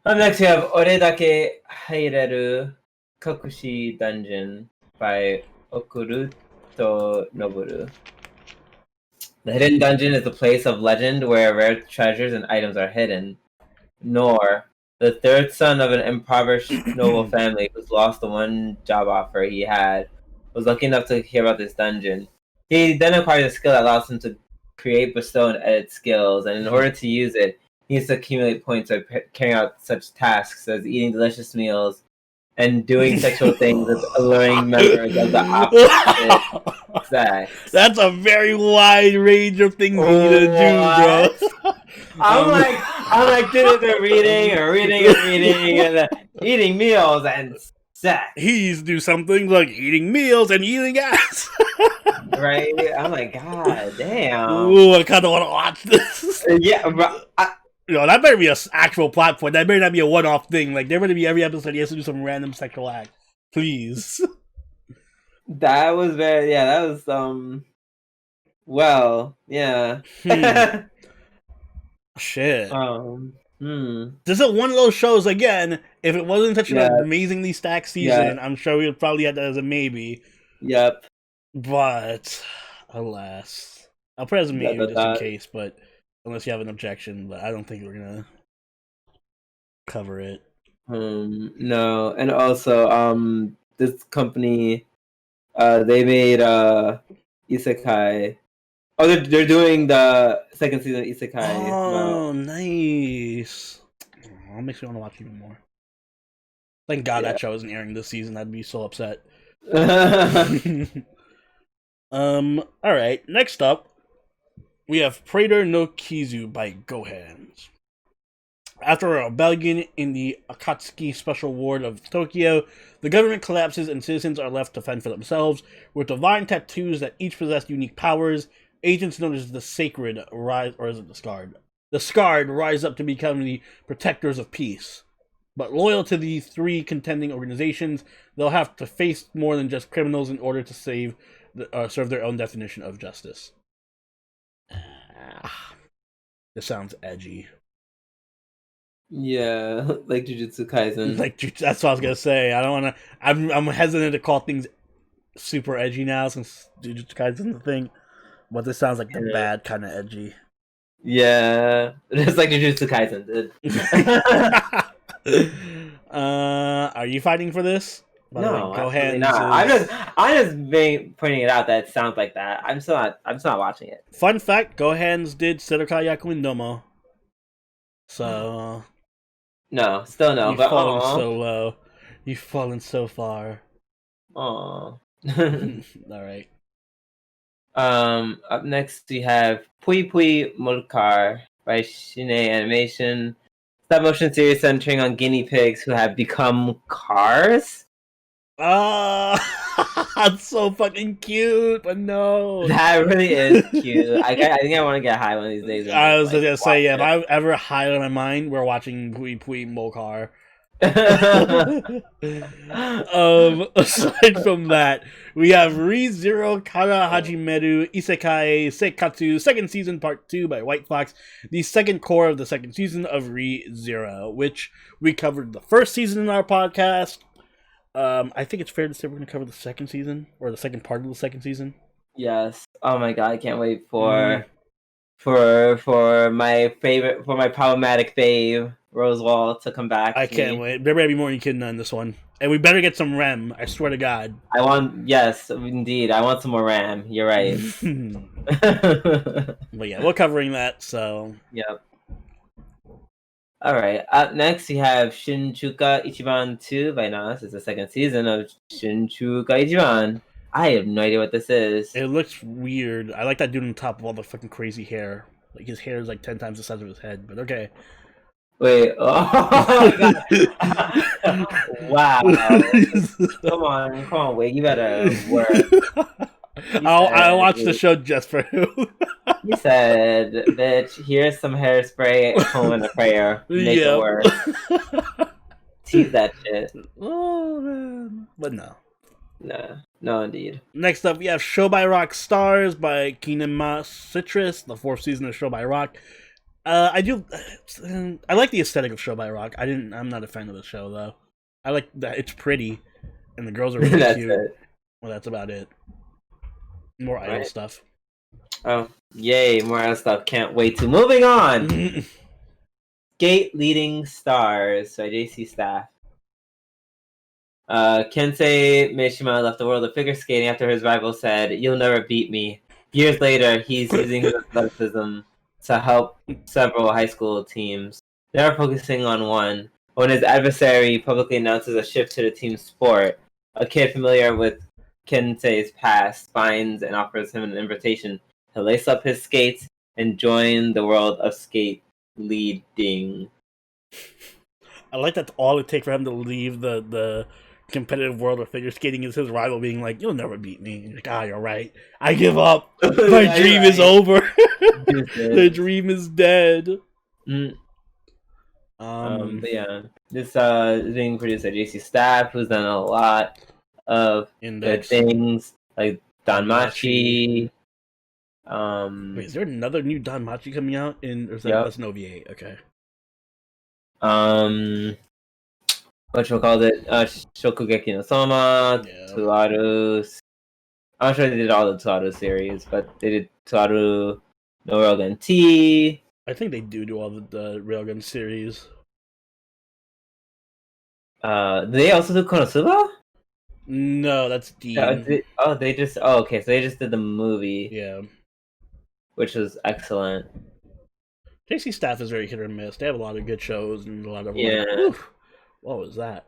Up next we have Oredake Haireru Kakushi Dungeon by Okuruto Noboru. The hidden dungeon is a place of legend where rare treasures and items are hidden. Nor, the 3rd son of an impoverished noble family who's lost the one job offer he had, was lucky enough to hear about this dungeon. He then acquired a skill that allows him to create, bestow, and edit skills, and in order to use it, he needs to accumulate points by carrying out such tasks as eating delicious meals and doing sexual things with alluring members of the opposite sex. That's a very wide range of things for you to do, bro. I'm like they're reading, and eating meals and sex. He used to do something like eating meals and eating ass. Right? I'm like, God damn. Ooh, I kind of want to watch this. Yeah, bro. That better be an actual plot point. That better not be a one-off thing. Like, there better be every episode he has to do some random sexual act. Please. That was very, yeah, that was, well, yeah. Shit. This is one of those shows, again, if it wasn't such an amazingly stacked season, I'm sure we would probably have that as a maybe. Yep. But, alas. I'll put it as a maybe just in case, but unless you have an objection, but I don't think we're gonna cover it. No, and also, this company, they made, Isekai. Oh, they're doing the 2nd season of Isekai. Oh, nice. Oh, it makes me want to watch even more. Thank God that show isn't airing this season. I'd be so upset. Alright, next up, we have Prater no Kizu by Gohans. After a rebellion in the Akatsuki Special Ward of Tokyo, the government collapses and citizens are left to fend for themselves. With divine tattoos that each possess unique powers, agents known as the Sacred rise, or is it the Scarred? The Scarred rise up to become the protectors of peace. But loyal to the 3 contending organizations, they'll have to face more than just criminals in order to serve their own definition of justice. It sounds edgy. Yeah, like Jujutsu Kaisen. That's what I was gonna say. I don't want to. I'm hesitant to call things super edgy now since Jujutsu Kaisen's the thing. But this sounds like the bad kind of edgy. Yeah, it's like Jujutsu Kaisen, dude. Are you fighting for this? No, go ahead. I'm just pointing it out that it sounds like that. I'm still not watching it. Fun fact: Gohan's did Sedokai Yakuin Domo. So no, still no. You've fallen so low. You've fallen so far. Aww. All right. Up next we have Pui Pui Molkar by Shine Animation. Stop motion series centering on guinea pigs who have become cars. That's so fucking cute, but no. That really is cute. I think I want to get high one of these days. I was just gonna say, yeah, if I ever high on my mind, we're watching Pui Pui Molkar. Aside from that, we have Re:Zero Kara Hajimeru Isekai Seikatsu second season part 2 by White Fox, the second core of the second season of Re:Zero, which we covered the first season in our podcast. I think it's fair to say we're going to cover the second season, or the second part of the second season. Yes. Oh my god, I can't wait for my problematic fave, Rosewall, to come back. I can't wait. There better be more Echidna in this one. And we better get some Rem, I swear to God. Yes, indeed. I want some more Ram. You're right. But yeah, we're covering that, so. Yep. Alright, up next we have Shinjuka Ichiban 2 by Nas. It's the second season of Shinjuka Ichiban. I have no idea what this is. It looks weird. I like that dude on top of all the fucking crazy hair. Like, his hair is like 10 times the size of his head, but okay. Wait, oh god. Wow. Come on, wait, you better work. I'll watch the show just for you. He said, bitch, here's some hairspray, a comb, and a prayer. Make it work. Tease that shit. Oh, man. But no. Nah, no, indeed. Next up, we have Show by Rock Stars by Kinema Citrus, the 4th season of Show by Rock. I like the aesthetic of Show by Rock. I'm not a fan of the show, though. I like that it's pretty, and the girls are really cute. It. Well, that's about it. More idol stuff. Oh, yay, more idol stuff. Can't wait to. Moving on! Skate Leading Stars by JC Staff. Kensei Mishima left the world of figure skating after his rival said, "You'll never beat me." Years later, he's using his athleticism to help several high school teams. They're focusing on one. When his adversary publicly announces a shift to the team's sport, a kid familiar with Kensei's past finds and offers him an invitation to lace up his skates and join the world of skate leading. I like that all it takes for him to leave the competitive world of figure skating is his rival being like, "You'll never beat me." And like, you're right. I give up. My dream is over. The dream is dead. But yeah, this is being produced by JC Staff, who's done a lot of good things like Danmachi. Wait, is there another new Danmachi coming out? Or is that's an OVA? Okay. Whatchamacallit, Shokugeki no Soma, Tuaru. I'm sure they did all the Tuaru series, but they did Tuaru no Railgun T. I think they do all the Railgun series. Do they also do Konosuba? No, that's Dean. Okay, so they just did the movie. Yeah. Which was excellent. JC Staff is very hit or miss. They have a lot of good shows and a lot of what was that?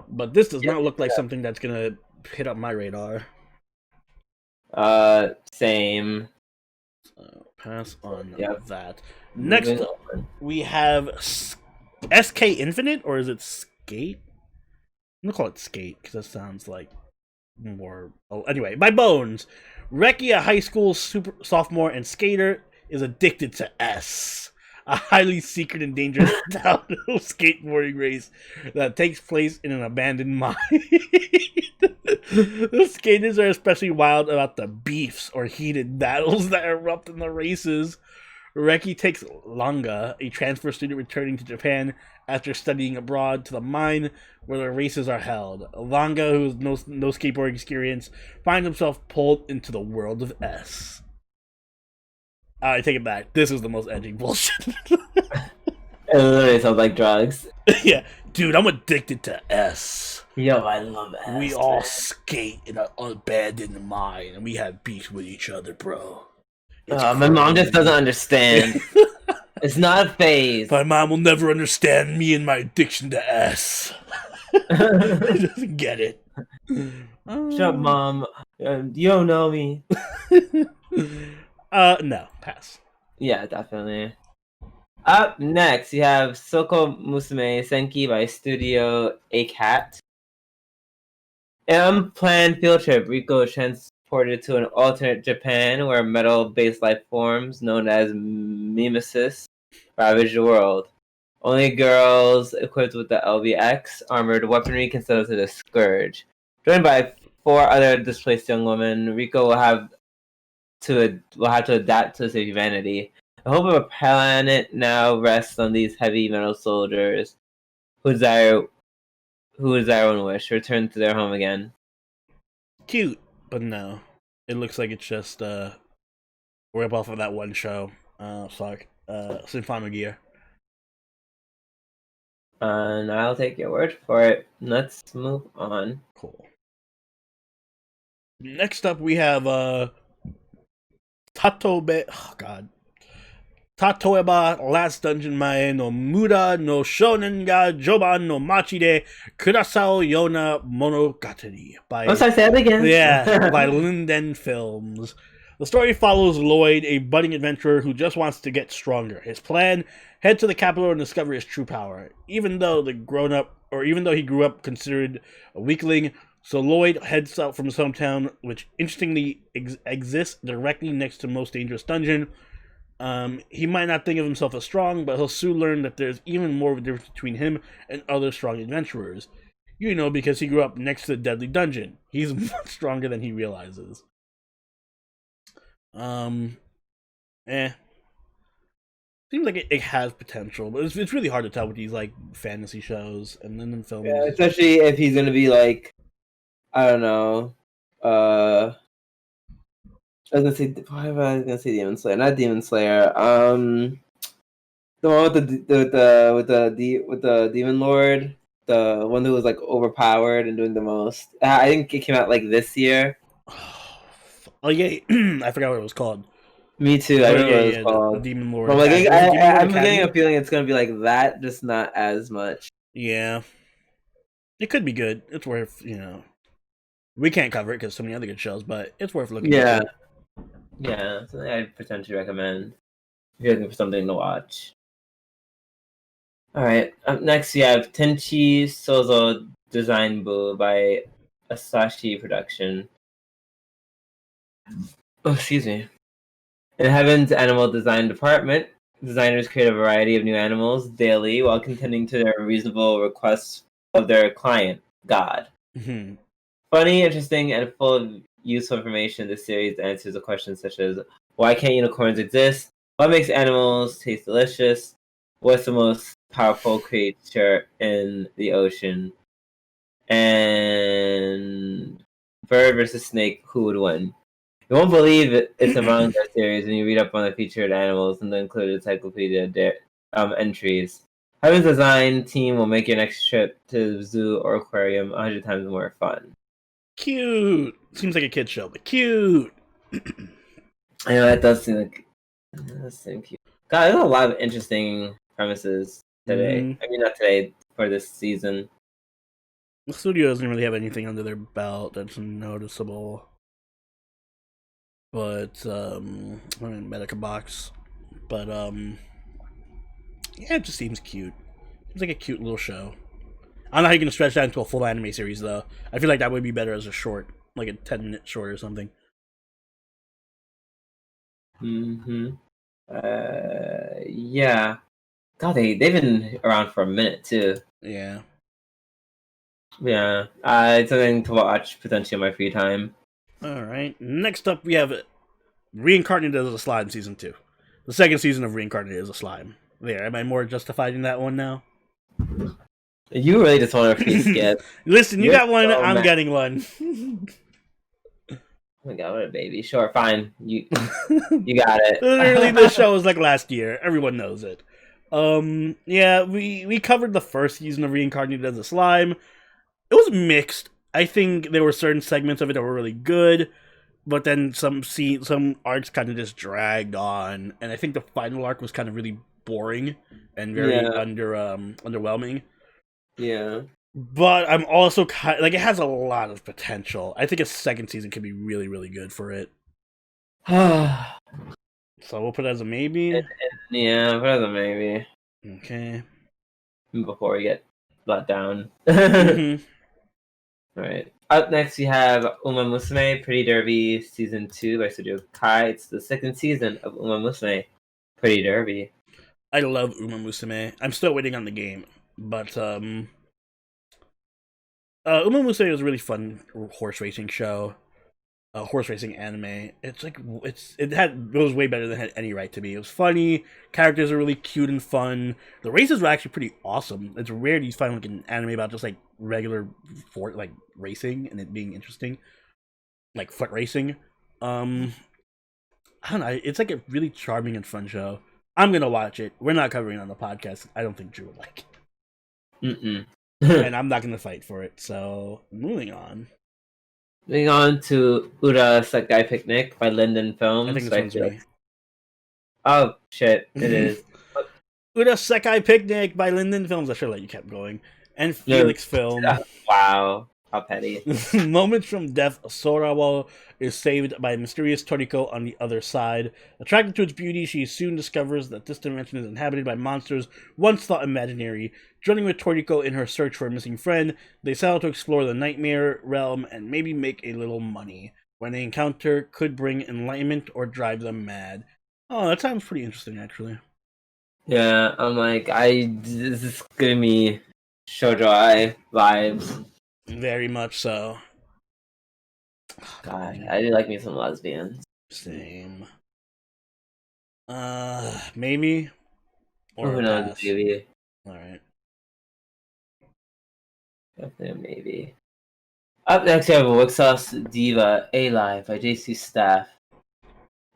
But this does not look like something that's gonna hit up my radar. Same. So pass on that. Next up, we have SK Infinite, or is it Skate? I'm gonna call it Skate because that sounds like more. Oh, anyway, by Bones. Reki, a high school sophomore and skater, is addicted to S, a highly secret and dangerous downhill skateboarding race that takes place in an abandoned mine. The skaters are especially wild about the beefs or heated battles that erupt in the races. Reki takes Langa, a transfer student returning to Japan after studying abroad, to the mine where the races are held. Langa, who has no skateboarding experience, finds himself pulled into the world of S. I take it back. This is the most edgy bullshit. It literally sounds like drugs. Yeah, dude, I'm addicted to S. Yo, I love S. We all skate in an abandoned mine, and we have beef with each other, bro. My mom just doesn't understand. It's not a phase. My mom will never understand me and my addiction to S. She doesn't get it. Shut up, Mom. You don't know me. No, pass. Yeah, definitely. Up next, you have Soko Musume Senki by Studio A Cat. Unplanned field trip, Riko is transported to an alternate Japan where metal-based life forms known as mimesis ravage the world. Only girls equipped with the LBX armored weaponry can settle to the Scourge. Joined by 4 other displaced young women, Riko will have to adapt to save humanity. The hope of a planet now rests on these heavy metal soldiers who desire one wish: return to their home again. Cute, but no. It looks like it's just a rip off of that one show. Symphonogear. And I'll take your word for it. Let's move on. Cool. Next up, we have Tatoeba Last Dungeon Mae no Muda no Shonen ga Joban no Machi de Kurasao Yona Monogatari by I'm sorry, say that again. Yeah, by Linden Films. The story follows Lloyd, a budding adventurer who just wants to get stronger. His plan: head to the capital and discover his true power. Even though he grew up considered a weakling, so Lloyd heads out from his hometown, which interestingly exists directly next to Most Dangerous Dungeon. He might not think of himself as strong, but he'll soon learn that there's even more of a difference between him and other strong adventurers. You know, because he grew up next to the Deadly Dungeon. He's much stronger than he realizes. Seems like it has potential, but it's really hard to tell with these like fantasy shows and then in films. Yeah, especially if he's gonna be like, I don't know. I was gonna say, why was I gonna say Demon Slayer? Not Demon Slayer. The one with the Demon Lord, the one who was like overpowered and doing the most. I think it came out like this year. Oh yeah, I forgot what it was called. Me too. I don't know what it was called. The Demon Lord. But like, I'm getting a feeling it's gonna be like that, just not as much. Yeah, it could be good. It's worth, we can't cover it because so many other good shows, but it's worth looking at. Yeah, something I potentially recommend if you're looking for something to watch. All right, up next we have Tenchi Sozo Design Boo by Asahi Production. Oh, excuse me. In Heaven's animal design department, designers create a variety of new animals daily while contending to their reasonable requests of their client, God. Mm-hmm. Funny, interesting, and full of useful information, this series answers a questions such as: why can't unicorns exist? What makes animals taste delicious? What's the most powerful creature in the ocean? And bird versus snake, who would win? You won't believe it's a manga series when you read up on the featured animals and the included encyclopedia entries. Heaven's design team will make your next trip to the zoo or aquarium 100 times more fun. Cute. Seems like a kid's show, but cute. I know that does seem cute. God, there's a lot of interesting premises today. Mm-hmm. I mean, not today, for this season. The studio doesn't really have anything under their belt that's noticeable. But, Medica Box. But, yeah, it just seems cute. Seems like a cute little show. I don't know how you're going to stretch that into a full anime series, though. I feel like that would be better as a short. Like a 10-minute short or something. Mm-hmm. Yeah. God, they've been around for a minute, too. Yeah. Yeah. It's something to watch, potentially, in my free time. Alright. Next up, we have Reincarnated as a slide in Season 2. The second season of Reincarnated is a slime. There, am I more justified in that one now? You really just want to free skip. Listen, you You're got one, so I'm mad. getting one. Oh my god, what a baby. Sure, fine. You got it. Literally, this show was like last year. Everyone knows it. Yeah, we covered the first season of Reincarnated as a slime. It was mixed. I think there were certain segments of it that were really good, but then some arcs kind of just dragged on, and I think the final arc was kind of really boring and very underwhelming. Yeah. But I'm also it has a lot of potential. I think its second season could be really, really good for it. So we'll put it as a maybe. Yeah, put it as a maybe. Okay. Before we get let down. Mm-hmm. Alright. Up next we have Uma Musume Pretty Derby Season 2 by Studio Kai. It's the second season of Uma Musume Pretty Derby. I love Uma Musume. I'm still waiting on the game, but Uma Musume was a really fun horse racing show, horse racing anime. It was way better than it had any right to be. It was funny. Characters are really cute and fun. The races were actually pretty awesome. It's rare to find like an anime about just like regular racing and it being interesting, like foot racing. I don't know. It's like a really charming and fun show. I'm gonna watch it. We're not covering it on the podcast. I don't think Drew would like it. And I'm not gonna fight for it. So moving on. Moving on to Ura Sekai Picnic by Linden Films. I think this one's me. Oh shit! It is. Ura Sekai Picnic by Linden Films. I should have let you kept going. And Felix Film. Wow. How petty. Moments from death, Sorawa is saved by a mysterious Toriko on the other side. Attracted to its beauty, she soon discovers that this dimension is inhabited by monsters once thought imaginary. Joining with Toriko in her search for a missing friend, they set out to explore the nightmare realm and maybe make a little money. When they encounter could bring enlightenment or drive them mad. Oh, that sounds pretty interesting, actually. Yeah, I'm like, this is giving me Shoujo Ai vibes. Very much so. God, I do like me some lesbians. Same. Maybe? Or who knows, maybe. Alright. Definitely a maybe. Up next we have Wixos Diva A-Live by JC Staff.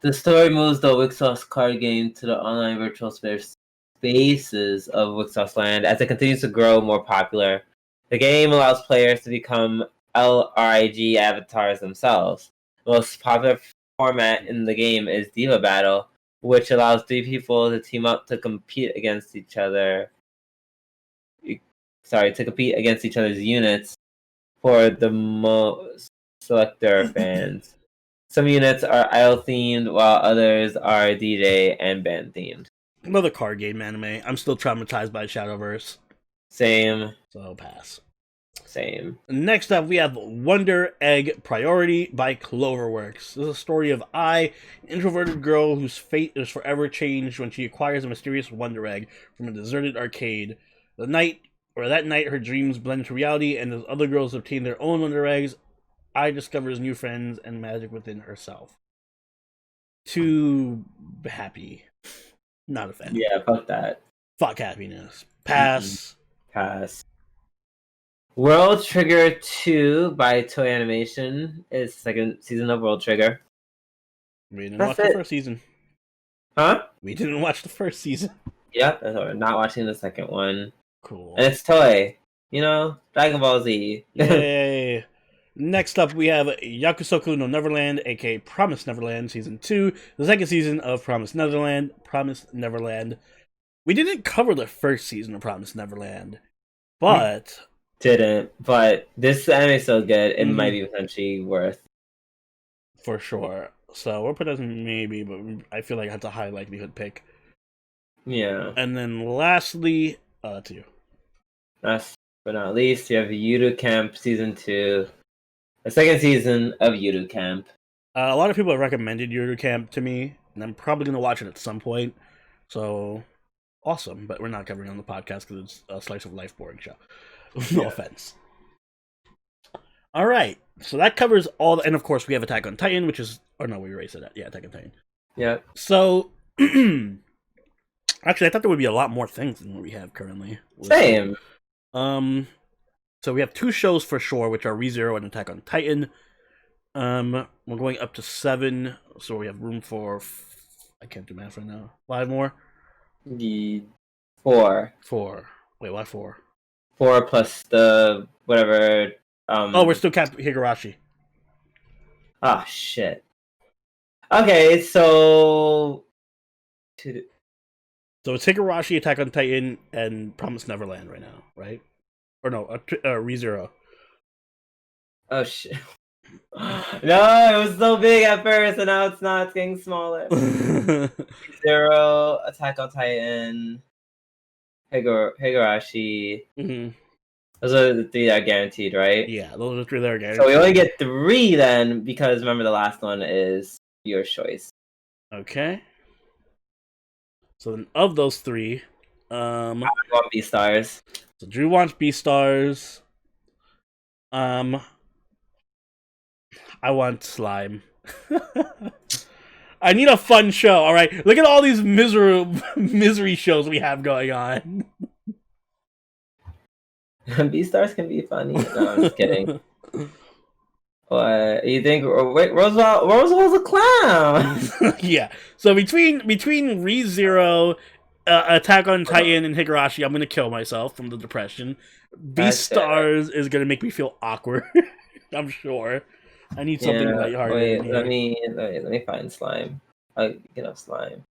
The story moves the Wixos card game to the online virtual spaces of Wixos Land as it continues to grow more popular. The game allows players to become LRIG avatars themselves. The most popular format in the game is Diva Battle, which allows 3 people to team up to compete against each other. To compete against each other's units for the most selector fans. Some units are idol themed, while others are DJ and band themed. Another card game anime. I'm still traumatized by Shadowverse. Same. So pass. Same. Next up, we have Wonder Egg Priority by Cloverworks. This is a story of an introverted girl whose fate is forever changed when she acquires a mysterious Wonder Egg from a deserted arcade. That night, her dreams blend into reality, and as other girls obtain their own Wonder Eggs, Ai discovers new friends and magic within herself. Too happy. Not a fan. Yeah, fuck that. Fuck happiness. Pass. Pass. World Trigger 2 by Toei Animation is second season of World Trigger. We didn't watch the first season. Huh? We didn't watch the first season. Yep, we're not watching the second one. Cool. And it's Toei. You know, Dragon Ball Z. Yay. Next up, we have Yakusoku no Neverland, aka Promise Neverland, Season 2, the second season of Promise Neverland. We didn't cover the first season of Promise Neverland, but... But this anime is so good, it might be potentially worth. For sure. So we'll put it as maybe, but I feel like I have a high likelihood pick. Yeah. And then lastly, that's you. Last but not least, you have Yuru Camp Season 2. The second season of Yuru Camp. A lot of people have recommended Yuru Camp to me, and I'm probably going to watch it at some point. So, awesome. But we're not covering it on the podcast because it's a slice of life boring show. No offense. Alright, so that covers all and of course we have Attack on Titan, which is... Oh no, we erased it. Yeah, Attack on Titan. Yeah. So, Actually, I thought there would be a lot more things than what we have currently. Same. So we have 2 shows for sure, which are ReZero and Attack on Titan. We're going up to 7, so we have room for I can't do math right now. 5 more. 4. 4. Wait, why 4? 4 plus the whatever. Oh, we're still capped Higurashi. Oh shit. Okay, so it's Higurashi, Attack on Titan, and Promised Neverland right now, right? Or no, ReZero. Oh shit. No, it was so big at first, and now it's not. It's getting smaller. Zero, Attack on Titan, Higurashi. Mm-hmm. Those are the 3 that are guaranteed, right? Yeah, those are 3 that are guaranteed. So we only get 3 then, because remember the last one is your choice. Okay. So then, of those 3, I want Beastars. So Drew wants Beastars. I want Slime. I need a fun show. All right, look at all these misery shows we have going on. Beastars can be funny. No, I'm just kidding. What you think? Wait, Roosevelt's a clown. Yeah. So between ReZero, Attack on Titan, and Higurashi, I'm gonna kill myself from the depression. Beastars is gonna make me feel awkward. I'm sure. I need something lighthearted. Wait, let me find Slime. Slime.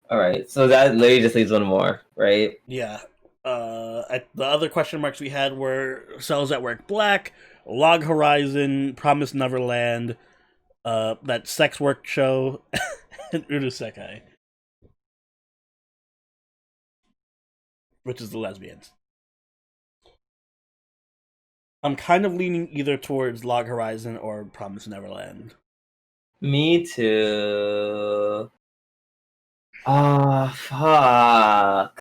All right, so that literally just leaves 1 more, right? Yeah. The other question marks we had were Cells at Work Black, Log Horizon, Promised Neverland, that sex work show, and Urusekai, which is the lesbians. I'm kind of leaning either towards Log Horizon or Promised Neverland. Me too. Oh, fuck.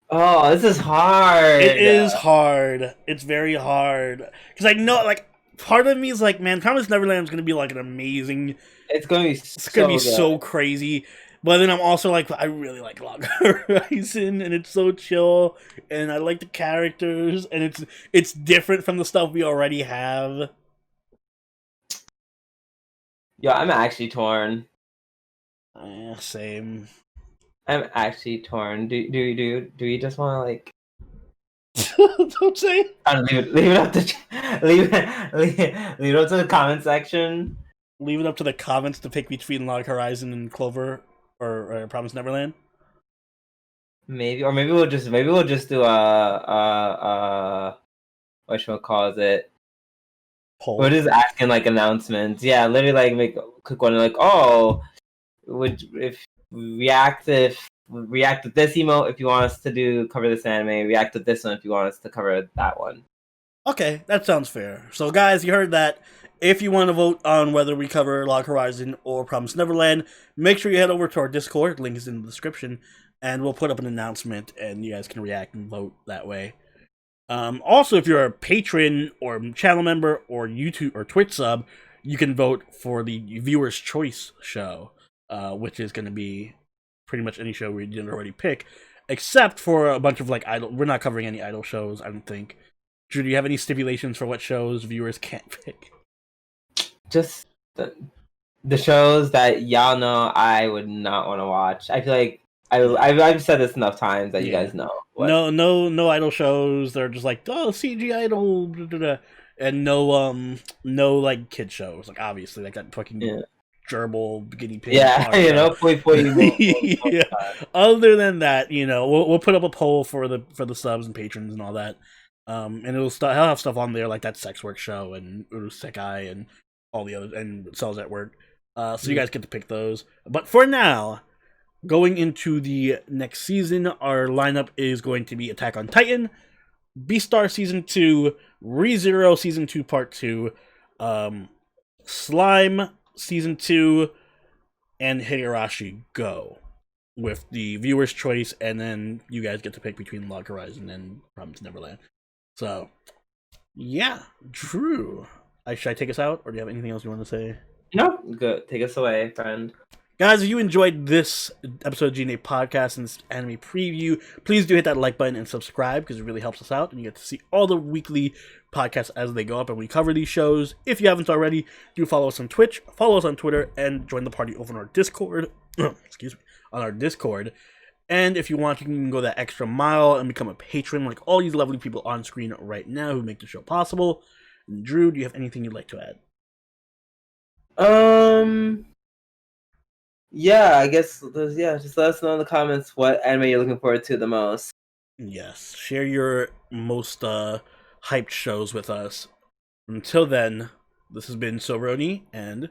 Oh, this is hard. It is hard. It's very hard. Because I know, like, part of me is like, man, Promised Neverland is going to be, like, an amazing... It's going to be so crazy. But then I'm also like, I really like Log Horizon, and it's so chill, and I like the characters, and it's different from the stuff we already have. Yo, I'm actually torn. Same. I'm actually torn. Do you just want to like? Don't say it. Leave it up to leave it up to the comment section. Leave it up to the comments to pick between Log Horizon and Clover or Promised Neverland. Maybe we'll just do what should we call it? Poll. We're just asking like announcements. Yeah, literally like make a quick one like, oh, if react with this emote if you want us to cover this anime, react with this one if you want us to cover that one. Okay, that sounds fair. So guys, you heard that. If you want to vote on whether we cover Log Horizon or Promised Neverland, make sure you head over to our Discord. Link is in the description, and we'll put up an announcement, and you guys can react and vote that way. Also, if you're a patron or channel member or YouTube or Twitch sub, you can vote for the Viewer's Choice show, which is going to be pretty much any show we didn't already pick, except for a bunch of like idol. We're not covering any idol shows, I don't think. Drew, do you have any stipulations for what shows viewers can't pick? Just the shows that y'all know I would not want to watch. I feel like I've said this enough times that you guys know. No idol shows. They're just like, oh, CG idol, blah, blah, blah. And no like kid shows. Like obviously, like that fucking gerbil guinea pig. Yeah, you know, yeah. Other than that, you know, we'll put up a poll for the subs and patrons and all that. And it'll have stuff on there like that sex work show and Urusekai and all the other and Cells at Work. So you guys get to pick those. But for now, going into the next season, our lineup is going to be Attack on Titan, Beastars Season 2, ReZero Season 2 Part 2, Slime Season 2, and Higurashi Go, with the Viewer's Choice, and then you guys get to pick between Log Horizon and Promised Neverland. So, yeah, Drew, should I take us out, or do you have anything else you want to say? No, good. Take us away, friend. Guys, if you enjoyed this episode of G&A Podcast and this anime preview, please do hit that like button and subscribe because it really helps us out, and you get to see all the weekly podcasts as they go up and we cover these shows. If you haven't already, do follow us on Twitch, follow us on Twitter, and join the party over on our Discord. Excuse me, on our Discord. And if you want, you can go that extra mile and become a patron like all these lovely people on screen right now who make the show possible. And Drew, do you have anything you'd like to add? Yeah, I guess, just let us know in the comments what anime you're looking forward to the most. Yes, share your most hyped shows with us. Until then, this has been Soroni and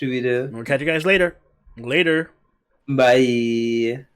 Juvidu. we'll catch you guys later. Later. Bye.